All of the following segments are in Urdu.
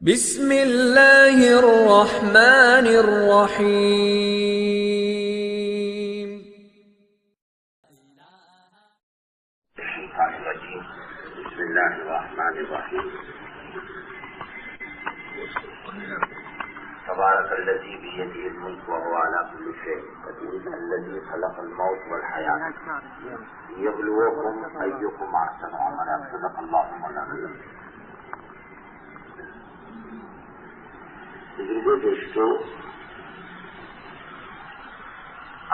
بسم اللہ الرحمن الرحیم۔ بسم اللہ الرحمن الرحیم۔ تبارک الذی بیدہ الملک وہو علی کل شیء قدیر، الذی خلق الموت والحیاة لیبلوکم ایکم احسن عملا، صدق اللہ مولانا۔ بزرگوں دوستو،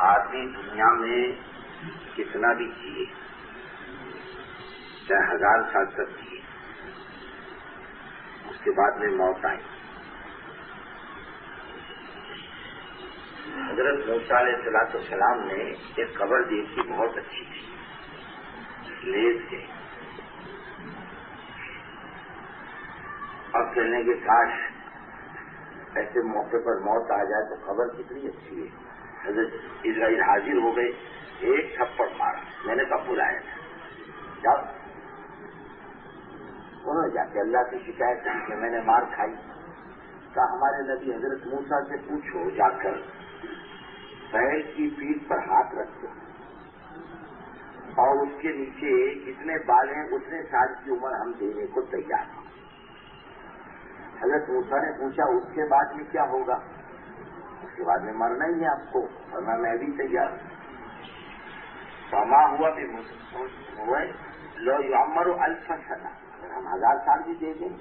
آدمی دنیا میں کتنا بھی جیے، چاہے 1000 سال تک جیے، اس کے بعد میں موت آئی۔ حضرت موسیٰ علیہ السلام نے ایک قبر دیکھی، بہت اچھی تھی، لیز کے، اب کہنے کے کاش ایسے موقع پر موت آ جائے تو خبر کتنی اچھی ہے۔ حضرت اسرائیل حاضر ہو گئے، ایک تھپڑ مارا، میں نے کب بلایا تھا، جب انہوں نے جا کے اللہ کی شکایت کی کہ میں نے مار کھائی، کہا ہمارے نبی حضرت موسیٰ سے پوچھو جا کر، بیل کی پیٹھ پر ہاتھ رکھو اور اس کے نیچے جتنے بال ہیں اتنے سال کی عمر ہم دینے کو تیار ہیں۔ حضرت موسیٰ نے پوچھا اس کے بعد میں کیا ہوگا؟ اس کے بعد میں مرنا ہی ہے آپ کو، ورنہ میں بھی تیار ہوں۔ فما ہوا بھی ہوئے لو یعمر 1000 سنہ، اگر ہم 1000 سال بھی دے دیں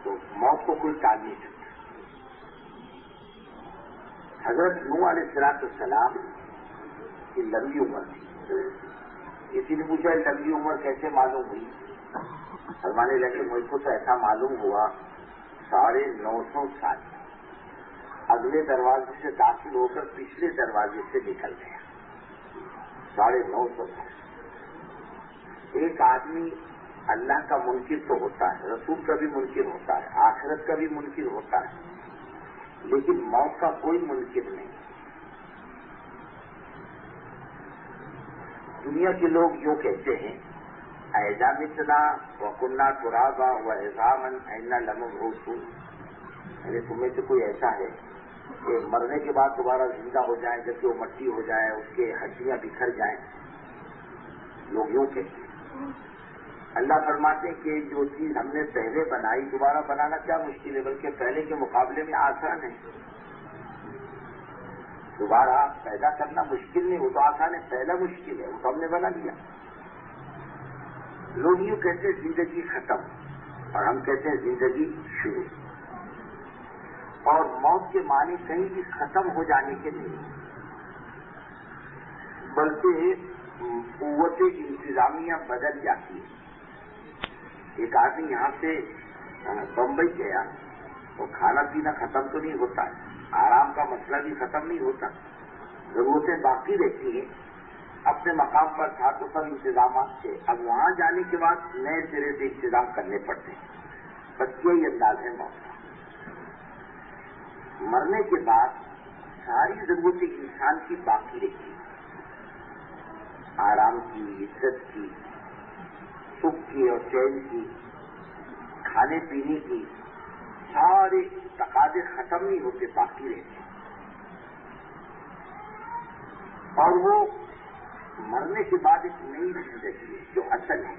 تو موت کو کوئی ٹال نہیں سکتا۔ حضرت نوح علیہ السلام کی لمبی عمر تھی، کسی نے پوچھا لمبی عمر کیسے معلوم ہوئی؟ فرمانے لگے مجھ کو تو ایسا معلوم ہوا 950 سال اگلے دروازے سے داخل ہو کر پچھلے دروازے سے نکل گیا، 950 سال۔ ایک آدمی اللہ کا منکر تو ہوتا ہے، رسول کا بھی منکر ہوتا ہے، آخرت کا بھی منکر ہوتا ہے، لیکن موت کا کوئی منکر نہیں۔ دنیا کے لوگ یوں کہتے ہیں اذا متنا وکننا ترابا وعظاما انا لمبعوثون، یعنی تم میں سے کوئی ایسا ہے کہ مرنے کے بعد دوبارہ زندہ ہو جائیں، جبکہ وہ مٹی ہو جائے، اس کے ہڈیاں بکھر جائیں، لوگ یوں کہتے ہیں۔ اللہ فرماتے ہیں کہ جو چیز ہم نے پہلے بنائی دوبارہ بنانا کیا مشکل ہے، بلکہ پہلے کے مقابلے میں آسان ہے۔ دوبارہ پیدا کرنا مشکل نہیں، وہ تو آسان ہے، پہلا مشکل ہے، وہ تو ہم نے بنا لیا۔ لوگ یوں کہتے ہیں زندگی ختم، اور ہم کہتے ہیں زندگی شروع۔ اور موت کے معنی کہیں بھی ختم ہو جانے کے نہیں، بلکہ قوت انتظامیہ بدل جاتی ہے۔ ایک آدمی یہاں سے بمبئی گیا تو کھانا پینا ختم تو نہیں ہوتا ہے، آرام کا مسئلہ بھی ختم نہیں ہوتا، ضرورتیں باقی رہتی ہیں۔ اپنے مقام پر تھا تو سب انتظامات تھے، اب وہاں جانے کے بعد نئے سرے سے انتظام کرنے پڑتے ہیں، بس یہی انداز ہے موت کا۔ مرنے کے بعد ساری ضرورتیں انسان کی باقی رہتی ہیں، آرام کی، عزت کی، سکھ کی اور چین کی، کھانے پینے کی، سارے تقاضے ختم نہیں ہوتے، باقی رہتے ہیں۔ اور وہ مرنے کے بعد ایک نئی زندگی ہے جو اصل ہے۔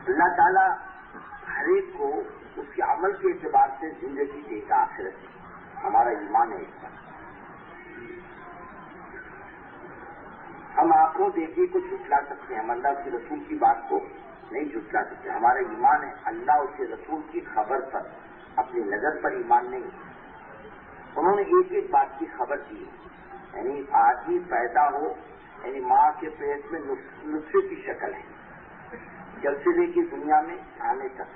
اللہ تعالیٰ ہر ایک کو اس کے عمل کے اعتبار سے زندگی دے گا آخرت میں، ہمارا ایمان ہے اس پر۔ ہم آنکھوں دیکھے کو جھٹلا سکتے ہیں، ہم اللہ کے رسول کی بات کو نہیں جھٹلا سکتے، ہمارا ایمان ہے اللہ اور اس کے رسول کی خبر پر، اپنی نظر پر ایمان نہیں۔ انہوں نے ایک ایک بات کی خبر دی، یعنی آدمی پیدا ہو، یعنی ماں کے پیٹ میں نطفے کی شکل ہے، جب سے لے کے دنیا میں آنے تک،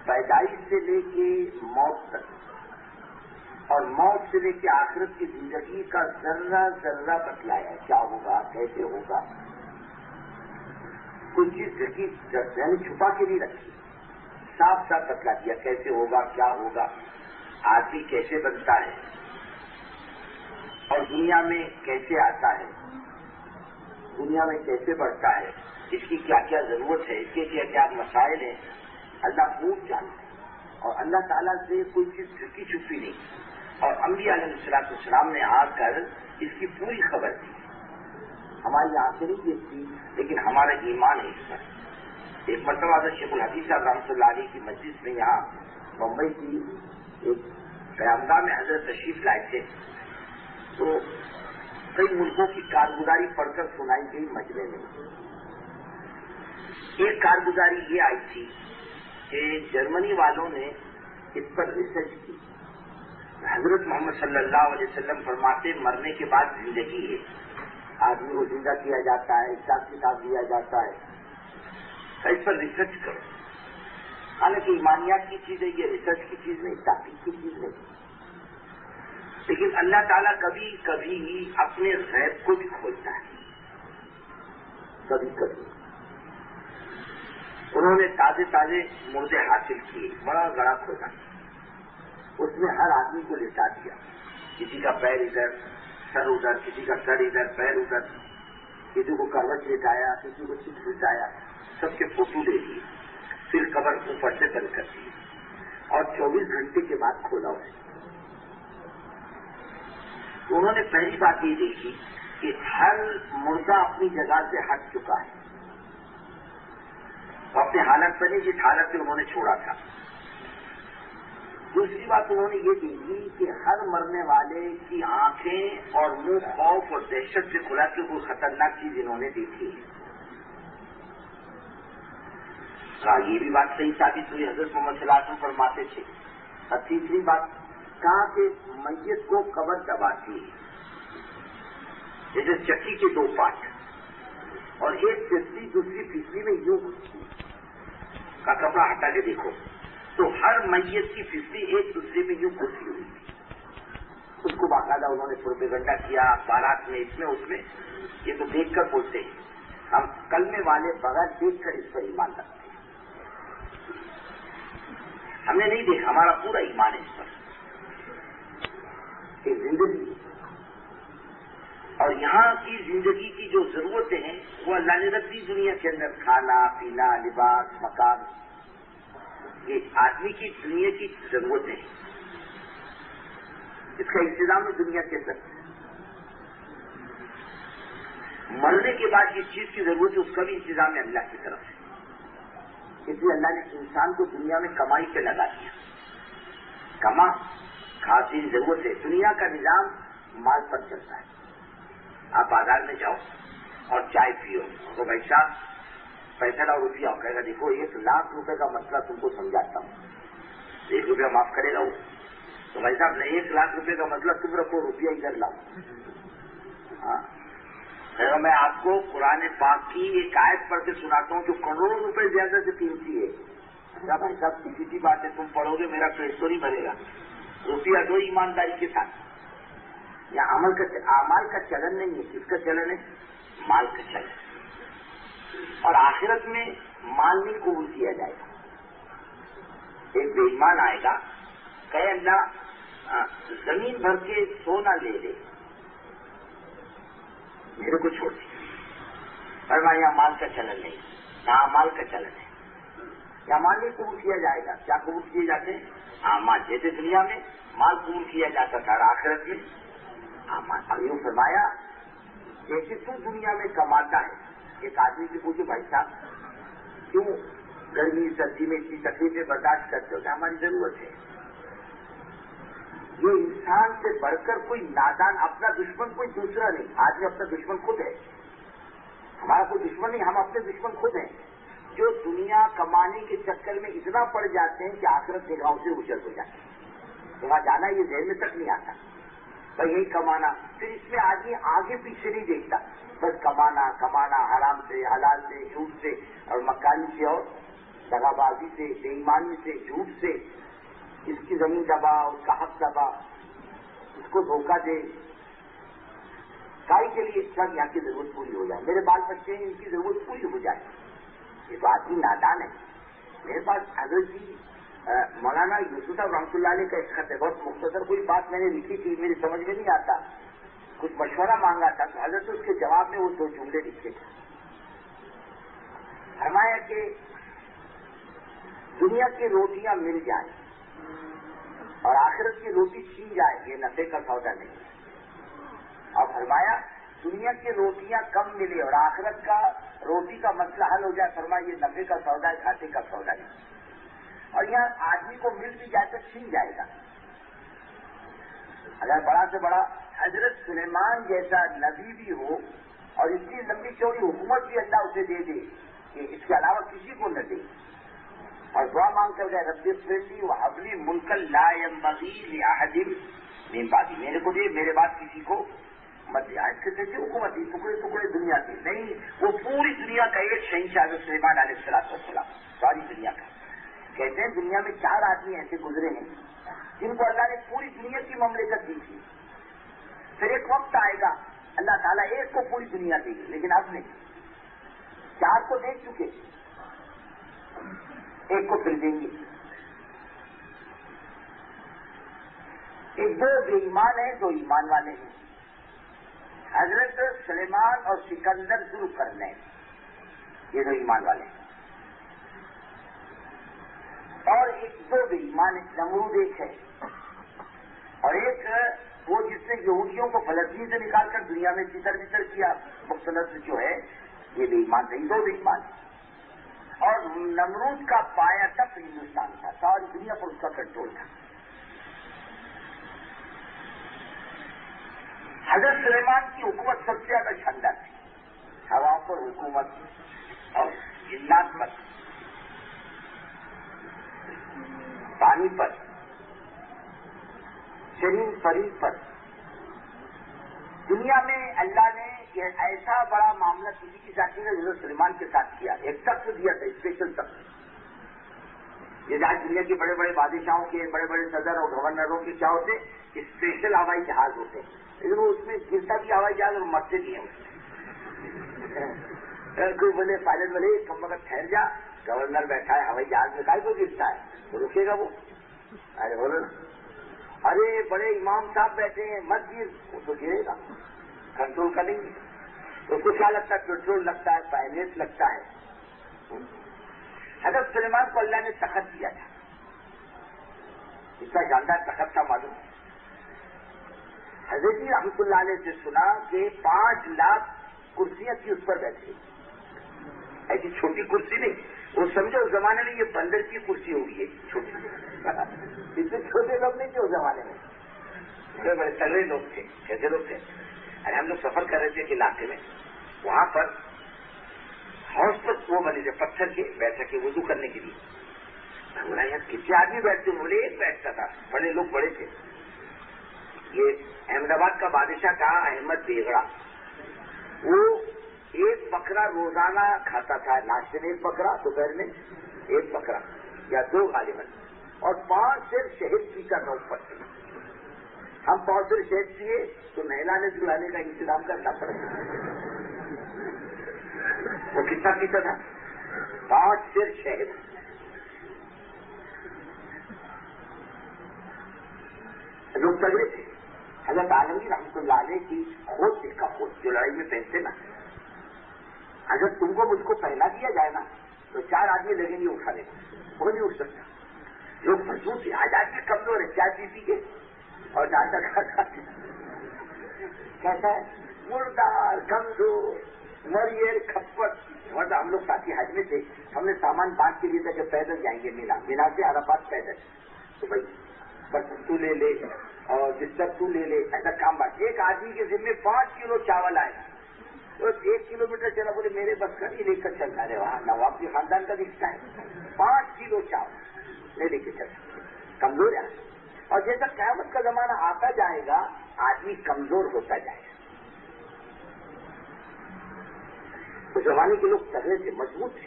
پیدائش سے لے کے موت تک، اور موت سے لے کے آخرت کی زندگی کا ذرہ ذرہ بتلایا، کیا ہوگا، کیسے ہوگا، کوئی چیز ذکی یعنی چھپا کے نہیں رکھی، صاف صاف بتلا دیا کیسے ہوگا، کیا ہوگا، آدمی کیسے بنتا ہے اور دنیا میں کیسے آتا ہے، دنیا میں کیسے بڑھتا ہے، اس کی کیا کیا ضرورت ہے، اس کے کیا کیا مسائل ہیں، اللہ خوب جانتا ہے اور اللہ تعالیٰ سے کوئی چیز چھپی چھپی نہیں، اور انبیاء علیہ السلام نے آ کر اس کی پوری خبر دی۔ ہماری آنکھیں نہیں دیکھتی لیکن ہمارا ایمان ہے اس پر۔ ایک مرتبہ حضرت شیخ الحدیث صاحب رحمۃ اللہ علیہ کی مجلس میں یہاں بمبئی کی ایک قیامگاہ میں حضرت تشریف لائے تھے، تو کئی ملکوں کی کارگزاری پڑھ کر سنائی گئی مجلے میں۔ ایک کارگزاری یہ آئی تھی کہ جرمنی والوں نے اس پر ریسرچ کی۔ حضرت محمد صلی اللہ علیہ وسلم فرماتے مرنے کے بعد زندگی ہے، آدمی کو زندہ کیا جاتا ہے، حساب کتاب دیا جاتا ہے، اس پر ریسرچ کرو۔ حالانکہ ایمانیات کی چیز ہے، یہ ریسرچ کی چیز نہیں، تحقیق کی چیز نہیں، لیکن اللہ تعالیٰ کبھی کبھی اپنے غیب کو بھی کھولتا ہے، کبھی کبھی۔ انہوں نے تازے تازے مردے حاصل کیے، بڑا گڑا کھودا، اس میں ہر آدمی کو لٹا دیا، کسی کا پیر ادھر سر ادھر، کسی کا سر ادھر پیر ادھر، کسی کو کروٹ لٹایا، کسی کو چٹ لٹایا، سب کے فوٹو لے لیے، پھر قبر اوپر سے بند کر دی اور 24 گھنٹے کے بعد کھولا اسے۔ تو انہوں نے پہلی بات یہ دیکھی کہ ہر مردہ اپنی جگہ سے ہٹ چکا ہے، اپنے حالت پر نہیں جس حالت سے انہوں نے چھوڑا تھا۔ دوسری بات انہوں نے یہ دیکھی کہ ہر مرنے والے کی آنکھیں اور منہ خوف اور دہشت سے کھلا کے کوئی خطرناک چیز انہوں نے دیکھی ہے۔ کہا یہ بھی بات صحیح ثابت ہوئی، حضرت محمد صلی اللہ علیہ وسلم فرماتے تھے۔ اور تیسری بات کہا کہ میت کو قبر دباتی ہے، جیسے چکی کے 2 پارٹ، اور ایک پھسلی دوسری پھسلی میں یوں کا کپڑا ہٹا کے دیکھو تو ہر میت کی پھسلی ایک دوسرے میں یوں گھسی ہوئی۔ اس کو باقاعدہ انہوں نے پروپیگنڈا کیا بارات میں، اس میں اس میں، یہ تو دیکھ کر بولتے ہیں، ہم کلمے والے بغیر دیکھ کر اس پر ایمان رکھتے ہیں، ہم نے نہیں دیکھا، ہمارا پورا ایمان ہے اس پر۔ ایک زندگی اور یہاں کی زندگی کی جو ضرورتیں ہیں وہ اللہ نے رکھ دی دنیا کے اندر، کھانا پینا لباس مکان، یہ آدمی کی دنیا کی ضرورتیں ہیں، اس کا انتظام ہے دنیا کے اندر۔ مرنے کے بعد جس چیز کی ضرورت ہے اس کا بھی انتظام ہے اللہ کی طرف سے، اس لیے اللہ نے انسان کو دنیا میں کمائی پہ لگا دیا، کما خاصی ضرورت ہے۔ دنیا کا نظام مال پر چلتا ہے، آپ بازار میں جاؤ اور چائے پیو تو بھائی صاحب پیسہ لاؤ روپیہ، کہے گا دیکھو 1 لاکھ روپے کا مسئلہ تم کو سمجھاتا ہوں، 1 روپیہ معاف کرے گا وہ، تو بھائی صاحب 1 لاکھ روپے کا مسئلہ تم رکھو، روپیہ ادھر لاؤ۔ ہاں کہے گا میں آپ کو قرآن پاک کی ایک آیت پڑھ کے سناتا ہوں جو کروڑوں روپے زیادہ سے قیمتی ہے۔ اچھا بھائی صاحب کسی بات ہے، تم پڑھو گے میرا پیٹ تو نہیں بھرے گا، روپیہ دو ایمانداری کے ساتھ۔ یا اعمال کا چلن نہیں ہے، کس کا چلن ہے؟ مال کا چلن، اور آخرت میں مال نہیں قبول کیا جائے گا۔ ایک بے ایمان آئے گا کہ اللہ زمین بھر کے سونا لے لے میرے کو چھوڑ دے، پر میں یہاں مال کا چلن نہیں، یہاں مال کا چلن ہے، یا مال نہیں قبول کیا جائے گا۔ کیا قبول کیے جاتے ہیں؟ مال، جیسے دنیا میں مال قبول کیا جاتا تھا اور آخرت میں اب یوں فرمایا جیسے تو دنیا میں کماتا ہے۔ ایک آدمی سے پوچھو بھائی صاحب کیوں گرمی سردی میں اتنی تکلیفیں برداشت کرتے ہو؟ کہ ہماری ضرورت ہے۔ یہ انسان سے بڑھ کر کوئی نادان، اپنا دشمن کوئی دوسرا نہیں، آدمی اپنا دشمن خود ہے، ہمارا کوئی دشمن نہیں، ہم اپنے دشمن خود ہیں، جو دنیا کمانے کے چکر میں اتنا پڑ جاتے ہیں کہ آخرت نگاہوں سے اجڑ ہو جاتے ہیں، وہاں جانا یہ ذہن میں تک نہیں آتا، بھائی یہی کمانا، پھر اس میں آدمی آگے پیچھے نہیں دیکھتا، بس کمانا کمانا، حرام سے حلال سے جھوٹ سے اور مکاری سے اور دغا بازی سے بے ایمانی سے جھوٹ سے، اس کی زمین دبا اس کا حق دبا، اس کو دھوکہ دے، کائی کے لیے سب یہاں کی ضرورت پوری ہو جائے، میرے بال بچے ہیں ان کی ضرورت پوری ہو جائے، یہ تو آدمی نادان ہے۔ میرے پاس حضرت جی مولانا یوسف صاحب رحمۃ اللہ علیہ کا ایک خط ہے، بہت مختصر، کوئی بات میں نے لکھی تھی میری سمجھ میں نہیں آتا، کچھ مشورہ مانگا تھا، حضرت اس کے جواب میں وہ 2 جملے لکھے تھے۔ فرمایا کہ دنیا کی روٹیاں مل جائیں اور آخرت کی روٹی چھین جائے، یہ نفع کا سودا نہیں ہے۔ اور فرمایا دنیا کی روٹیاں کم ملے اور آخرت کا روٹی کا مسئلہ حل ہو جائے، فرمایا یہ نفع کا سودا ہے، گھاٹے کا سودا نہیں۔ اور یہاں آدمی کو مل بھی جائے تو چھین جائے گا۔ اگر بڑا سے بڑا حضرت سلیمان جیسا نبی بھی ہو اور اتنی لمبی چوڑی حکومت بھی اللہ اسے دے دے کہ اس کے علاوہ کسی کو نہ دے، اور دعا مانگ کر گئے رب اغفر لی وہب لی ملکا لا ينبغی لأحد من بعدی، میرے کو دے، میرے بعد کسی کو مت دے۔ آج کے دیکھیے حکومت ہی ٹکڑے ٹکڑے دنیا کی نہیں، وہ پوری دنیا کا ایک شہنشاہ حضرت سلیمان علیہ السلام، ساری دنیا کا۔ کہتے ہیں دنیا میں 4 آدمی ایسے گزرے ہیں جن کو اللہ نے پوری دنیا کی مملکت دی تھی، پھر ایک وقت آئے گا اللہ تعالیٰ ایک کو پوری دنیا دے گی، لیکن اب نہیں، 4 کو دے چکے، ایک کو پھر دیں گے۔ ایک 2 بے ایمان ہیں، 2 ایمان والے ہیں، حضرت سلیمان اور سکندر ذو القرنین، یہ 2 ایمان والے ہیں۔ اور ایک 2 بے ایمان ہیں، نمرود ایک ہے، اور ایک وہ جس نے یہودیوں کو فلسطین سے نکال کر دنیا میں تتر بتر کیا، مختلف جو ہے، یہ بے ایمان نہیں، 2 بے ایمان ہیں۔ اور نمرود کا پایا تک ہندوستان تھا، ساری دنیا پر اس کا کنٹرول تھا۔ حضرت سلیمان کی حکومت سب سے زیادہ شاندار تھی، ہواؤں پر حکومت اور جنات پر، پانی پر، شرین فرید پر۔ دنیا میں اللہ نے یہ ایسا بڑا معاملہ کسی کی ساتھی نے حضرت سلیمان کے ساتھ کیا، ایک تخت دیا تھا، اسپیشل تخت۔ یہ آج دنیا کے بڑے بڑے بادشاہوں کے، بڑے بڑے صدر اور گورنروں کے کیا ہوتے، اسپیشل ہوائی جہاز ہوتے ہیں، لیکن وہ اس میں گرتا بھی ہوائی جہاز اور مرتے بھی ہیں اس میں۔ کوئی بولے پائلٹ بولے کم وقت ٹھہر جا، گورنر بیٹھا ہے ہوائی جہاز میں، کائی کو گرتا ہے، تو رکے گا وہ؟ ارے بولو نا، ارے بڑے امام صاحب بیٹھے ہیں مت گر، وہ تو گرے گا، کنٹرول کریں گے۔ اس کو کیا لگتا ہے؟ پیٹرول لگتا ہے، فائنینس لگتا ہے۔ حضرت سلیمان کو اللہ نے تخت دیا تھا، اتنا شاندار تخت تھا معلوم۔ حضرت جی رحمۃ اللہ علیہ سے سنا کہ 5 لاکھ کرسیاں تھی اس پر بیٹھے، ایسی چھوٹی کرسی نہیں، وہ سمجھو اس زمانے میں یہ بندر کی کرسی ہوگی، چھوٹی، اتنے چھوٹے لوگ نہیں تھے اس زمانے میں، بڑے بڑے تگڑے لوگ تھے، کیسے لوگ تھے۔ ارے ہم لوگ سفر کر رہے تھے ایک علاقے میں، وہاں پر ہاؤس پر وہ بنے تھے پتھر کے، بیٹھا کے وضو کرنے کے لیے۔ بولا یار کتنے آدمی بیٹھتے؟ بولے ایک بیٹھتا تھا، بڑے لوگ بڑے تھے۔ یہ احمد آباد کا بادشاہ تھا احمد بیگڑا، وہ 1 بکرا روزانہ کھاتا تھا، ناشتے میں 1 بکرا، دوپہر میں 1 بکرا یا 2 غالباً، اور 5 سیر شہد پی کر روز پڑتے۔ ہم 5 سیر شہد پیے تو نہلانے دلانے کا انتظام کرنا پڑتا، وہ کتنا پیتا تھا؟ 5 سیر شہد۔ لوگ تگڑے تھے۔ حضرت عالمگیر رحمۃ اللہ علیہ کی خود دیکھا، خود جو لڑائی میں پہنتے نا، اگر تم کو مجھ کو پہنا دیا جائے نا تو 4 آدمی لگیں گے اٹھانے کو، وہ نہیں اٹھ سکتا۔ لوگ مضبوط تھے، آج آدمی کمزور ہے، چائے پی کے اور ڈاٹا کھاتا کیسا ہے، مردار، کمزور، مریل، کھپت۔ مطلب ہم لوگ ساتھی حج میں تھے، ہم نے سامان بانٹ کے لیے تھا کہ پیدل جائیں گے مینا سے عرفات پیدل، تو بھائی برتن تو لے لے اور بستر تو لے لے، ایسا کام بانٹ۔ ایک آدمی کے ذمہ 5 کلو چاول آئے، تو 1 کلومیٹر چلا، بولے میرے بس کا نہیں، لے کر چلتا رہے، وہاں نواب کے خاندان کا دکھتا ہے، 5 کلو چاول لے کے چلتا، کمزور ہے۔ اور جیسا قیامت کا زمانہ آتا جائے گا آدمی کمزور ہوتا جائے گا۔ اس زمانے کے لوگ تگڑے تھے، مضبوط تھے،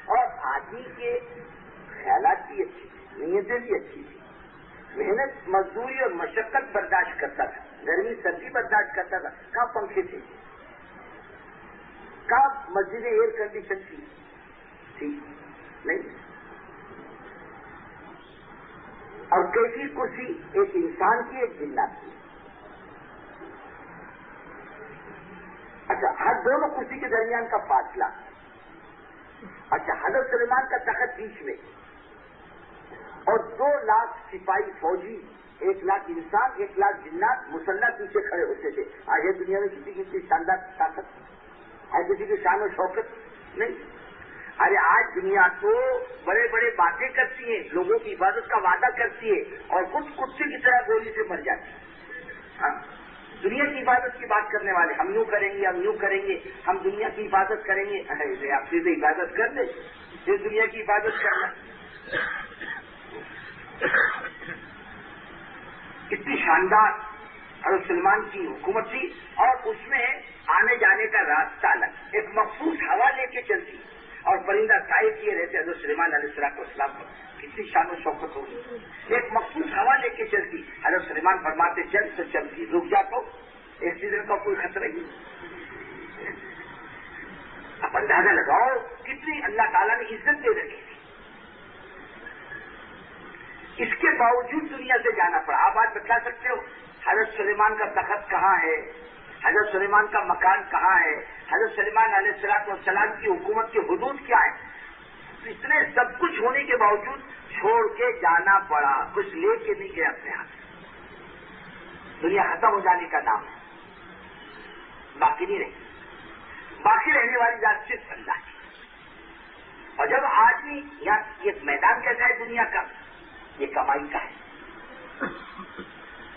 اور آدمی کے خیالات بھی اچھی تھی، نیتیں بھی اچھی تھی، محنت مزدوری اور مشقت برداشت کرتا تھا، گرمی سردی برداشت کرتا تھا۔ کہاں پنکھے تھے، کہاں مسجدیں ایئر کنڈیشن تھی نہیں، اور کیسی کرسی، ایک انسان کی، ایک جنات کی۔ اچھا، ہر دونوں کرسی کے درمیان کا فاصلہ، اچھا، حضرت سلیمان کا تخت بیچ میں اور 2 لاکھ سپاہی فوجی، 1 لاکھ انسان، 1 لاکھ جنات مسلح پیچھے کھڑے ہوتے تھے. آج دنیا میں کسی کی شاندار طاقت ہے؟ کسی کی شان و شوکت نہیں. ارے آج دنیا تو بڑے بڑے باتیں کرتی ہے، لوگوں کی حفاظت کا وعدہ کرتی ہے اور کچھ کتے کی طرح گولی سے مر جاتی ہے. ہاں، دنیا کی حفاظت کی بات کرنے والے، ہم یوں کریں گے، ہم یوں کریں گے، ہم دنیا کی حفاظت کریں گے. ارے آپ سیدھے حفاظت کر دیں، پھر دنیا کی حفاظت کرنا. کتنی شاندار حضرت سلمان کی حکومت تھی، اور اس میں آنے جانے کا راستہ الگ، ایک مخصوص ہوا لے کے چلتی اور پرندہ سائے کیے رہتے حضرت سلیمان علیہ السلام کو. کتنی شان و شوکت ہوگی. ایک مخصوص ہوا لے کے چلتی. حضرت سلیمان فرماتے چل تو چلتی، رک جا تو ایکسیڈنٹ کا کوئی خطرہ نہیں. اب اندازہ لگاؤ کتنی اللہ تعالیٰ نے عزت دے رکھی تھی. اس کے باوجود دنیا سے جانا پڑا. آپ آج بتا سکتے ہو حضرت سلیمان کا تخت کہاں ہے؟ حضرت سلیمان کا مکان کہاں ہے؟ حضرت سلیمان علیہ السلام کی حکومت کی حدود کیا ہے؟ اتنے سب کچھ ہونے کے باوجود چھوڑ کے جانا پڑا. کچھ لے کے نہیں گئے اپنے ہاتھ. دنیا ختم ہو جانے کا نام ہے، باقی نہیں رہی. باقی رہنے والی ذات صرف اللہ کی. اور جب آدمی یہ میدان کیسا ہے دنیا کا؟ یہ کمائی کا ہے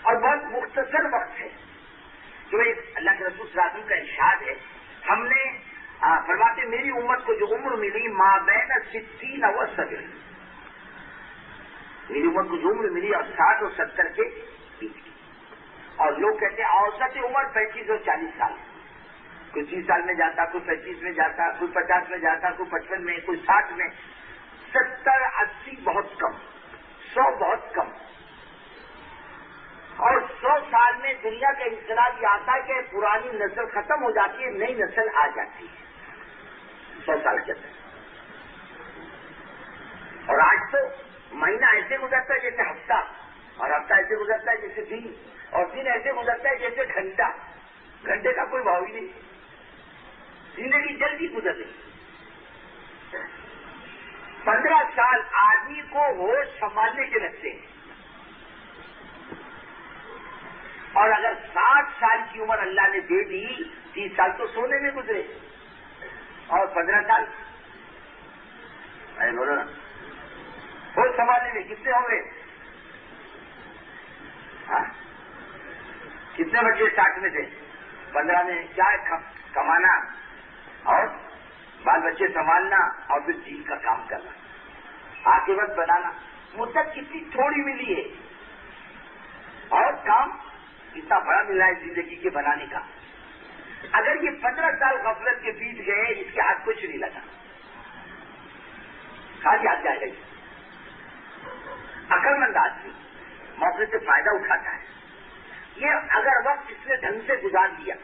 اور بہت مختصر وقت ہے. جو اللہ کے رسول صلی اللہ علیہ وسلم کا ارشاد ہے، ہم نے فرماتے میری امت کو جو عمر ملی ما بین 60 و 70، میری امت کو جو عمر ملی اور 60 اور 70 کے بیچ کی. اور لوگ کہتے ہیں اوسط عمر 35 اور 40 سال. کوئی 30 سال میں جاتا، کوئی 35 میں جاتا، کوئی 50 میں جاتا، کوئی 55 میں، کوئی 60 میں. 70 80 بہت کم، 100 بہت کم. اور 100 سال میں دنیا کا انقلاب یہ آتا ہے کہ پرانی نسل ختم ہو جاتی ہے، نئی نسل آ جاتی ہے 100 سال کے اندر. اور آج تو مہینہ ایسے گزرتا ہے جیسے ہفتہ، اور ہفتہ ایسے گزرتا ہے جیسے دن، اور دن ایسے گزرتا ہے جیسے گھنٹہ. گھنٹے کا کوئی بھاؤ ہی نہیں. زندگی جلدی گزر رہی. 15 سال آدمی کو ہوش سنبھالنے کے لگتے ہیں، اور اگر 60 سال کی عمر اللہ نے دے دی، 30 سال تو سونے میں گزرے اور 15 سال بولو نا ہوش سنبھالنے میں کتنے ہوں گے؟ ہاں، کتنے بچے 60 میں تھے؟ 15 میں کیا کمانا اور بال بچے سنبھالنا اور پھر دین کا کام کرنا، عاقبت بنانا. مدت کتنی تھوڑی ملی ہے اور کام اتنا بڑا ملا ہے زندگی کے بنانے کا. اگر یہ 15 سال غفلت کے بیچ گئے، اس کے ہاتھ کچھ نہیں لگا، خالی ہاتھ جائے گا. عقل مند آدمی موقع سے فائدہ اٹھاتا ہے. یہ اگر وقت اس نے ڈھنگ سے گزار دیا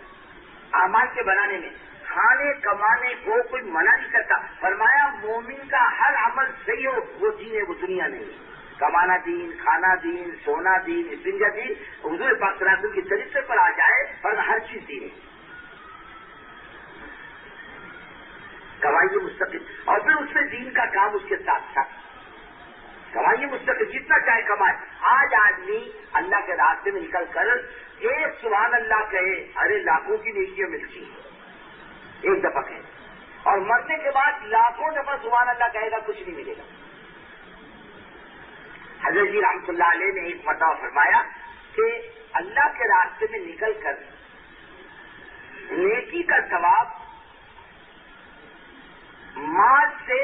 اعمال کے بنانے میں، کھانے کمانے کو کوئی منع نہیں کرتا. فرمایا مومن کا ہر عمل صحیح ہو وہ دین ہے، وہ دنیا نہیں. کمانا دین، کھانا دین، سونا دین، استنجا دین. حضور پاک صلی اللہ علیہ وسلم کے طریقے پر آ جائے اور ہر چیز دین ہے. کمائیے مستقل، اور پھر اس میں دین کا کام اس کے ساتھ ساتھ. کمائیے مستقل، جتنا چاہے کمائے. آج آدمی اللہ کے راستے میں نکل کر ایک سبحان اللہ کہے، ارے لاکھوں کی نیکیاں ملتی ہیں ایک دفعہ کہے، اور مرنے کے بعد لاکھوں دفعہ سبحان اللہ کہے گا، کچھ نہیں ملے گا. حضرت جی رحمۃ اللہ علیہ نے ایک مرتبہ فرمایا کہ اللہ کے راستے میں نکل کر نیکی کا ثواب مال سے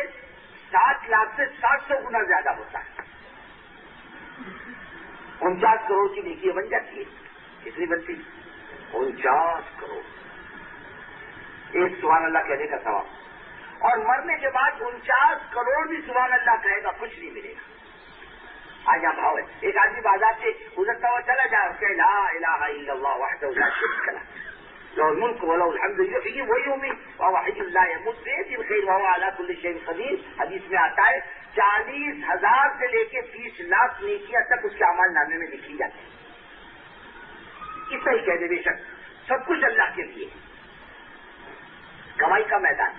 7 لاکھ سے 700 گنا زیادہ ہوتا ہے. 49 کروڑ کی نیکی بن جاتی ہے. کتنی بنتی؟ 49 کروڑ ایک سبحان اللہ کہنے کا ثواب. اور مرنے کے بعد 49 کروڑ بھی سبحان اللہ کہے گا، کچھ نہیں ملے گا. آج آپ بھاؤ ہے، ایک آدمی بازار سے گزرتا ہوا چلا جائے اور کہے لا الہ الا اللہ وحدہ لا شریک لہ لہ الملک وله الحمد، یہ وہی امید وهو حي لا يموت بيده الخير وهو على كل شيء قدير. حدیث میں آتا ہے 40,000 سے لے کے 30 لاکھ نیکیاں تک اس کے اعمال نامے میں لکھی جاتی ہے. اتنا ہی کہہ دے، بے شک سب کچھ اللہ کے لیے. کمائی کا میدان.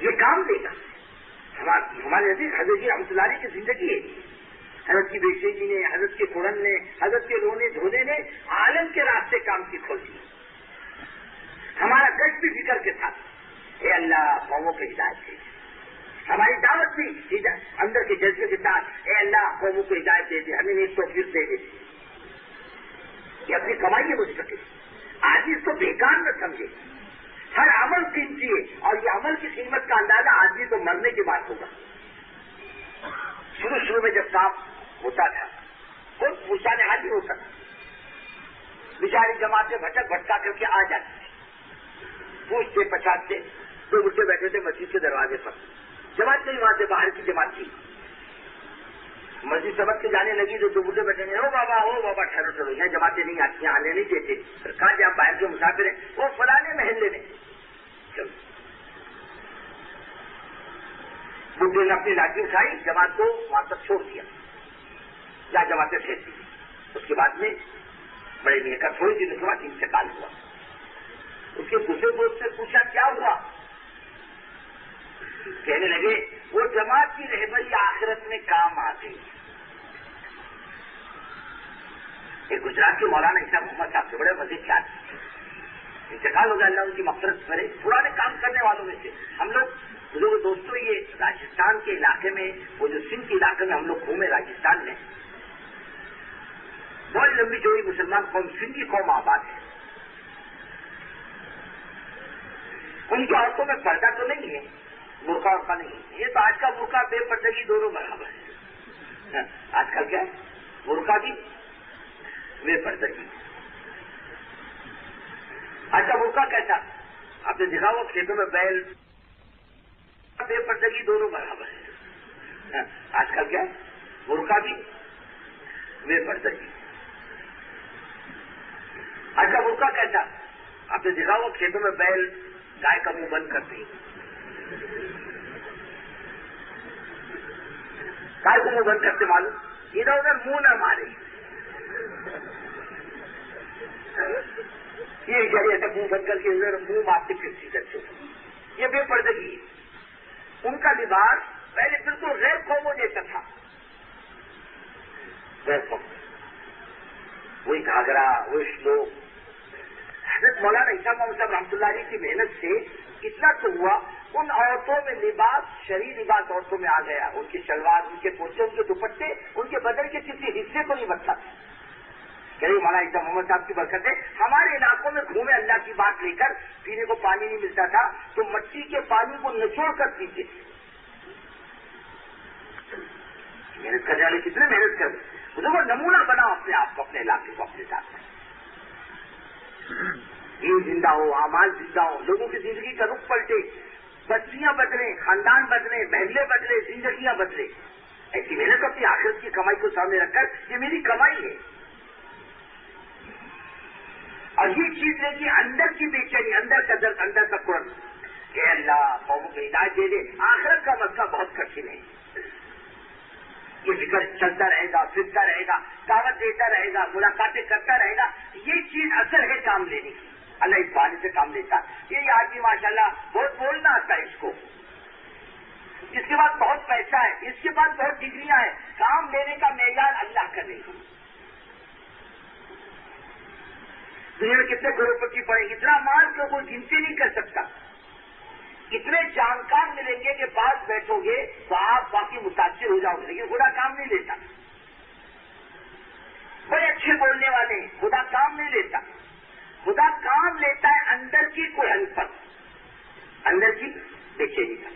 یہ کام دے گا. ہمارے عزیز حضرت جی رحمۃ اللہ علیہ کی زندگی ہے. حضرت کی بیٹے جی نے، حضرت کے قرآن نے، حضرت کے رونے دھونے نے عالم کے راستے کام کی کھول دی. ہمارا گشت بھی فکر کے ساتھ، اے اللہ قوموں کو ہدایت دے. ہماری دعوت بھی اندر کے جذبے کے ساتھ، اے اللہ قوموں کو ہدایت دے دے، ہمیں ایک توفیق دے دے. یہ اپنی کمائی ہے مستقل. آدمی اس کو بیکار نہ سمجھے. ہر عمل قیمتی ہے، اور یہ عمل کی قیمت کا اندازہ آدمی کو مرنے کے بعد ہوگا. شروع میں جب کام ہوتا تھا کوئی پوچھانے حاضر ہوتا تھا، بیچاری جماعتیں بھٹکا کر کے آ جاتی تھی. پوچھتے پچھاتے دو بچے بیٹھے تھے مسجد کے دروازے پر. جماعت نہیں وہاں سے باہر کی جماعت تھی. مسجد سمجھ کے جانے لگی تو دو بڑھے بیٹھے ہیں، او بابا ٹھہرو یہاں جماعتیں نہیں آتی، یہاں آنے نہیں دیتے. کہا جب باہر کے مسافر ہیں وہ فلانے محلے میں. چلو بڈھے نے اپنی لاٹھی اٹھائی، جماعت کو وہاں تک چھوڑ دیا، یا جماعتیں پھینک دی. اس کے بعد میں بڑے میاں کا تھوڑے دنوں کے بعد انتقال ہوا. اس کے دوسرے دوست سے پوچھا کیا ہوا؟ کہنے لگے وہ جماعت کی رہبری آخرت میں کام آ گئی. ایک گجرات کے مولانا عیسیٰ محمد صاحب سے بڑے مزے کے آتے، انتقال ہو گیا، اللہ ان کی مغفرت کرے. پرانے کام کرنے والوں میں سے ہم لوگ بزرگ دوستوں، یہ راجستھان کے علاقے میں، وہ جو سندھ کے علاقے میں ہم لوگ گھومے راجستھان میں، بہت لمبی چوڑی مسلمان قوم، سندھی قوم آباد ہے. ان کی عورتوں میں پردہ تو نہیں ہے، برقع ورقع نہیں. یہ تو آج کا برقع بے پردگی دونوں برابر ہے. آج کل کیا ہے، برقع بھی بے پردگی. آج کا برقع کیسا آپ نے دیکھا وہ کھیتوں میں بیل، بے پردگی دونوں برابر ہے. آج کل کیا ہے، برقع بھی بے پردگی. آج کا برقع کیسا آپ نے دیکھا وہ کھیتوں میں بیل گائے کا منہ بند کرتی، گائے کو منہ بند کرتے معلوم ادھر ادھر منہ نہ مارے. یہ جگہ ایسا منہ بند کر کے ادھر منہ مارتے پھرتی کرتے، یہ بے پردگی ہے. ان کا لباس پہلے بالکل غیر قوموں جیسا تھا، غیر قوم، وہی گھاگرا، وہی شلوک. حضرت مولانا عیسیٰ محمد صاحب رحمۃ اللہ علیہ کی محنت سے اتنا تو ہوا، ان عورتوں میں لباس، شرعی لباس عورتوں میں آ گیا. ان کی شلوار، ان کے کرتے، ان کے دوپٹے ان کے بدن کے کسی حصے کو نہیں بچتا. کہ مولانا عیسیٰ محمد صاحب کی برکت ہے. ہمارے علاقوں میں گھومے اللہ کی بات لے کر، پینے کو پانی نہیں ملتا تھا تو مٹی کے پانی کو نچوڑ کر پیتے. محنت کرنے والے کتنے محنت کر وہ نمونہ بناؤ اپنے آپ کو، اپنے علاقے کو اپنے ساتھ. دین زندہ ہو، اعمال زندہ ہو، لوگوں کی زندگی کا رخ پلٹے، بستیاں بدلے، خاندان بدلے، محلے بدلے، زندگیاں بدلے. ایسی محنت اپنی آخرت کی کمائی کو سامنے رکھ کر، یہ میری کمائی ہے. اور یہ چیز ہے کہ اندر کی بے چینی، اندر کا درد، اندر کا قرب، کہ اللہ قوموں کو ہدایت دے دے. آخرت کا مسئلہ بہت کٹھن ہے. یہ فکر چلتا رہے گا، پھرتا رہے گا، دعوت دیتا رہے گا، ملاقاتیں کرتا رہے گا. یہ چیز اصل ہے کام لینے کی. اللہ اس بہانے سے کام لیتا. یہ آدمی ماشاءاللہ بہت بولنا آتا ہے اس کو، اس کے بعد بہت پیسہ ہے، اس کے بعد بہت ڈگریاں ہیں. کام لینے کا معیار اللہ کا نہیں. دنیا میں کتنے کروڑ کی پڑے، اتنا مال کو کوئی گنتی نہیں کر سکتا. اتنے جانکار ملیں گے کہ پاس بیٹھو گے تو آپ باقی متاثر ہو جاؤ گے، لیکن خدا کام نہیں لیتا. بڑے اچھے بولنے والے ہیں، خدا کام نہیں لیتا. خدا کام لیتا ہے اندر کی کوئی حلفت، اندر کی بے چینی کا.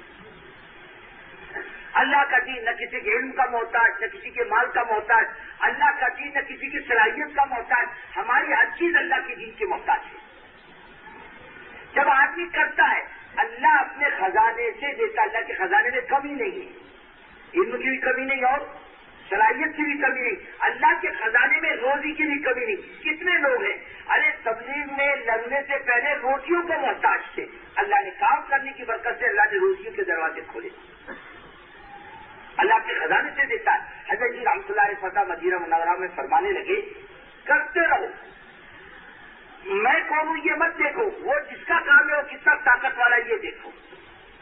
اللہ کا دین نہ کسی کے علم کا محتاج، نہ کسی کے مال کا محتاج. اللہ کا دین نہ کسی کی صلاحیت کا محتاج. ہماری ہر چیز اللہ کے دین کے محتاج ہے. جب آدمی کرتا ہے، اللہ اپنے خزانے سے دیتا. اللہ کے خزانے میں کمی نہیں ہے، علم کی بھی کمی نہیں اور صلاحیت کی بھی کمی نہیں. اللہ کے خزانے میں روزی کی بھی کمی نہیں. کتنے لوگ ہیں ارے تبلیغ میں لگنے سے پہلے روٹیوں کو محتاج تھے. اللہ نے کام کرنے کی برکت سے اللہ نے روزیوں کے دروازے کھولے. اللہ کے خزانے سے دیتا ہے. حضرت جی رحمۃ اللہ علیہ فتح مدینہ منورہ میں فرمانے لگے، کرتے رہو، میں کون ہوں یہ مت دیکھو، وہ جس کا کام ہے وہ کتنا طاقت والا یہ دیکھو.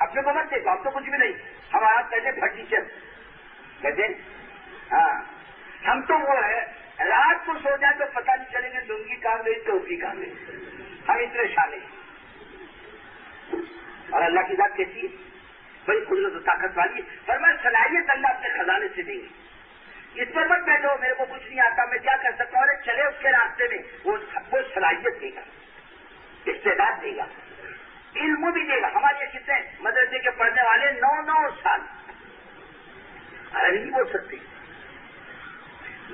اپنے کو مت دیکھو، اب تو کچھ بھی نہیں، ہمارا کہتے فرنیچر کہتے ہاں، ہم تو وہ ہے رات کو سو جائے تو پتہ نہیں چلے گا لنگی کہاں گئی ٹوپی کہاں گئی، ہم اتنے شامل ہیں۔ اور اللہ کی ذات کیسی ہے؟ بڑی قدرت و طاقت والی ہے، فرمایا صلاحیت اللہ اپنے خزانے سے دیں گے، اس پر مت بیٹھو میرے کو کچھ نہیں آتا میں کیا کر سکتا ہوں، ارے چلے اس کے راستے میں، وہ صلاحیت دے گا، استعداد دے گا، علم بھی دے گا۔ ہمارے یہ کتنے مدرسے کے پڑھنے والے 9 سال عربی نہیں بول سکتے،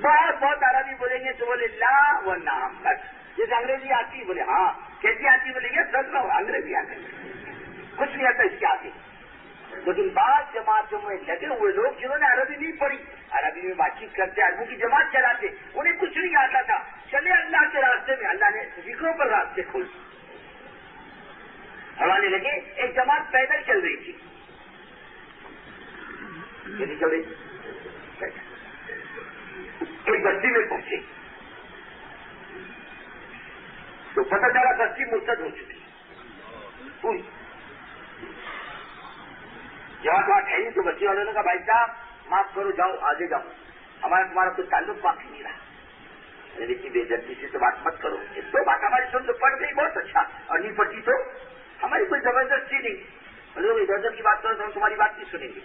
بہت عربی بولیں گے تو بولے لا و نام بس، جیسے انگریزی آتی بولے ہاں، کیسی آتی بولے یہ سب لو انگریزی آتی، کچھ نہیں آتا اس کے آگے۔ لیکن بعض جماعتوں میں لگے ہوئے لوگ جنہوں نے عربی نہیں پڑھی، عربی میں بات چیت کرتے، عربوں کی جماعت چلاتے، انہیں کچھ نہیں آتا تھا، چلے اللہ کے راستے میں، اللہ نے فکروں پر راستے کھول ہمارے لگے۔ ایک جماعت پیدل چل رہی تھی، نہیں چل رہی، ایک بستی میں پہنچے تو پتہ چلا بستی مرتد ہو چکی پوری۔ جب وہاں ٹھہری تو بستی والوں نے کہا بھائی صاحب معاف کرو، جاؤ آگے جاؤ، ہمارا تمہارا کوئی تعلق باقی نہیں رہا، اتنی بے عزتی سے تو بات مت کرو، ایک تو بات ہماری سن تو پڑھ گئی بہت اچھا، اور نہیں پڑتی تو ہماری کوئی زبردستی نہیں، لوگ ادھر ادھر کی بات کرو تو ہم تمہاری بات نہیں سنیں گے،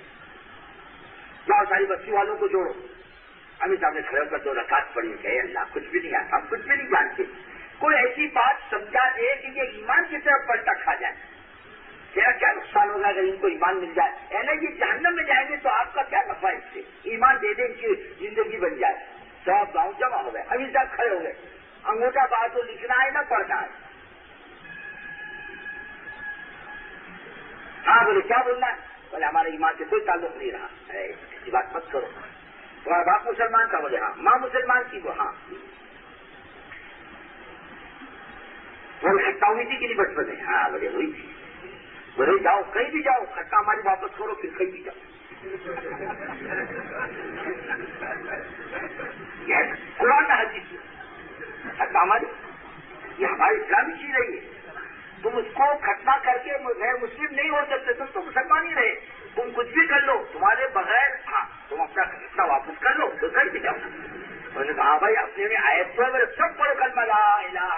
جاؤ ساری بستی والوں کو جوڑو۔ ہمیں سامنے کھڑے ہو کر 2 رکعت پڑھی کہ اللہ کچھ بھی نہیں آتا، ہم کچھ بھی نہیں جانتے، کوئی ایسی بات سمجھا دے کہ یہ ایمان کی طرف پلٹا کھا جائے، کیا نقصان ہوگا اگر ان کو ایمان مل جائے، اے یہ جہنم میں جائیں گے تو آپ کا کیا نفع اس سے، ایمان دے دیں ان کی زندگی بن جائے۔ سب گاؤں جمع ہو گئے، ہم سب کھڑے ہو گئے، انگوٹھا باہر تو لکھنا ہے نہ پڑھنا ہے۔ ہاں بولے کیا بولنا ہے؟ بولے ہمارے ایمان سے کوئی تعلق نہیں رہا، ایسی بات مت کرو، تمہارا باپ مسلمان تھا، بولے ہاں، ماں مسلمان تھی، وہ ہاں، وہ کھٹا ہوئی تھی کہ نہیں بچپن میں؟ ہاں بولے ہوئی تھی، بولے جاؤ کہیں بھی جاؤ کھٹا ہماری واپس کرو پھر کہیں بھی جاؤ، یہ قرآن کا حدیث کھٹا ہماری، یہ ہماری اسلامی چیز رہی ہے، تم اس کو ختمہ کر کے غیر مسلم نہیں ہو سکتے، تم تو مسلمان ہی رہے، تم کچھ بھی کر لو تمہارے بغیر، ہاں تم اپنا حصہ واپس کر لو تو کہیں بھی جاؤ۔ انہوں نے کہا بھائی اپنے میں آیت پڑھو، میرے سب پڑھو کلمہ لا الہ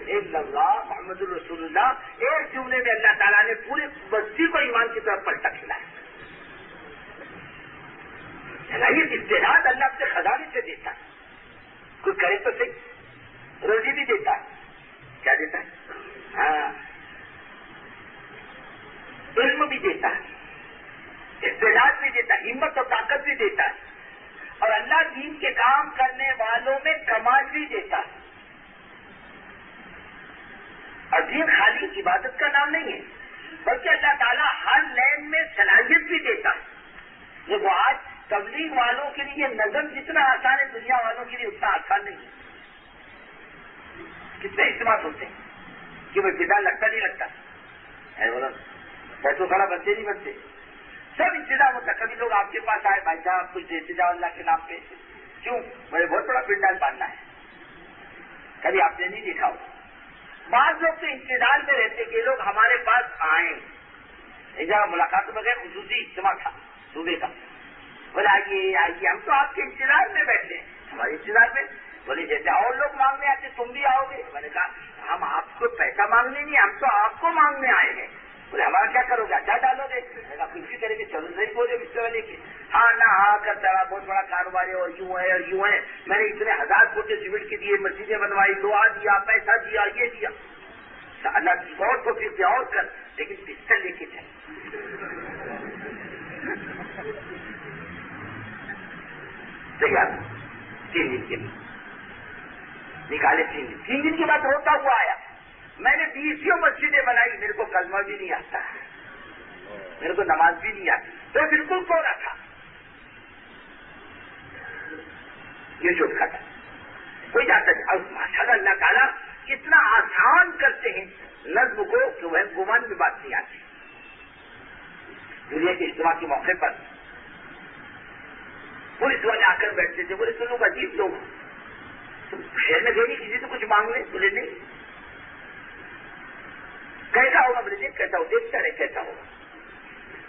الا اللہ محمد الرسول اللہ، ایک جملے میں اللہ تعالیٰ نے پوری بستی کو ایمان کی طرف پلٹا کھلایا۔ صلاحیت استعداد اللہ اپنے خزانے سے دیتا ہے، کوئی کرے تو صحیح، روزی بھی دیتا ہے، کیا دیتا ہے؟ ہاں علم بھی دیتا ہے، استعداد بھی دیتا ہے، ہمت اور طاقت بھی دیتا ہے، اور اللہ دین کے کام کرنے والوں میں کمال بھی دیتا ہے۔ اور دین خالی عبادت کا نام نہیں ہے، بلکہ اللہ تعالیٰ ہر لین میں صلاحیت بھی دیتا ہے۔ وہ آج تبلیغ والوں کے لیے نظم جتنا آسان ہے دنیا والوں کے لیے اتنا آسان نہیں ہے۔ کتنے اجتماع ہوتے ہیں کہ وہ ابتدا لگتا نہیں لگتا ہے، بولا پیسوں کھڑا بنتے نہیں بنتے، سب انتظام ہوتا ہے۔ کبھی لوگ آپ کے پاس آئے بھائی صاحب کچھ دیتے جاؤ اللہ کے نام پہ، کیوں؟ مجھے بہت بڑا پنڈال باندھنا ہے، کبھی آپ نے نہیں دیکھا ہوگا۔ بعض لوگ تو انتظار میں رہتے کہ لوگ ہمارے پاس آئیں، ایک جگہ ملاقات بغیر خصوصی اجتماع تھا صوبے کا، بولے آئیے آئیے، ہم تو آپ کے انتظار میں بیٹھے ہیں، ہمارے انتظار میں، بولے جیسے اور لوگ مانگنے آتے تم بھی آؤ گے؟ میں نے کہا ہم آپ کو پیسہ مانگنے نہیں، ہم تو آپ کو مانگنے آئے ہیں۔ بولے ہمارا کیا کرو گے؟ اچھا ڈالو گے؟ میں نے کہا کچھ بھی کریں گے، چلو نہیں بولے اس طرح لے کے، ہاں نہ ہاں کرتا رہا، بہت بڑا کاروبار ہے اور یوں ہے اور یوں ہے، میں نے اتنے 1000 فوٹے سیمنٹ کے دیے، مسجدیں بنوائی، دعا دیا، پیسہ دیا، یہ دیا، اللہ کی اور کو پھر اور کر، لیکن پسٹل لے کے چل تیار 3 دن کے لیے نکالے، 3 دن کے بعد روتا ہوا آیا، میں نے 20 مسجدیں بنائی، میرے کو کلمہ بھی نہیں آتا، میرے کو نماز بھی نہیں آتی، تو بالکل کوڑا تھا، یہ شوق تھا کوئی جاتا ہے۔ اور ماشاء اللہ تعالیٰ اتنا آسان کرتے ہیں نظم کو کہ وہ گمان میں بات نہیں آتی۔ دنیا کے اجتماع کے موقع پر پولیس والے آ کر بیٹھتے تھے، بولے تو لوگ عجیب لوگ، شہر میں گئے نہیں کسی سے کچھ مانگ لیں؟ بولے نہیں، کیسا ہوگا؟ بولے دیکھ کیسا ہو، دیکھتا رہے کیسا ہوگا،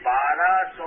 1200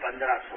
1500।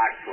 800।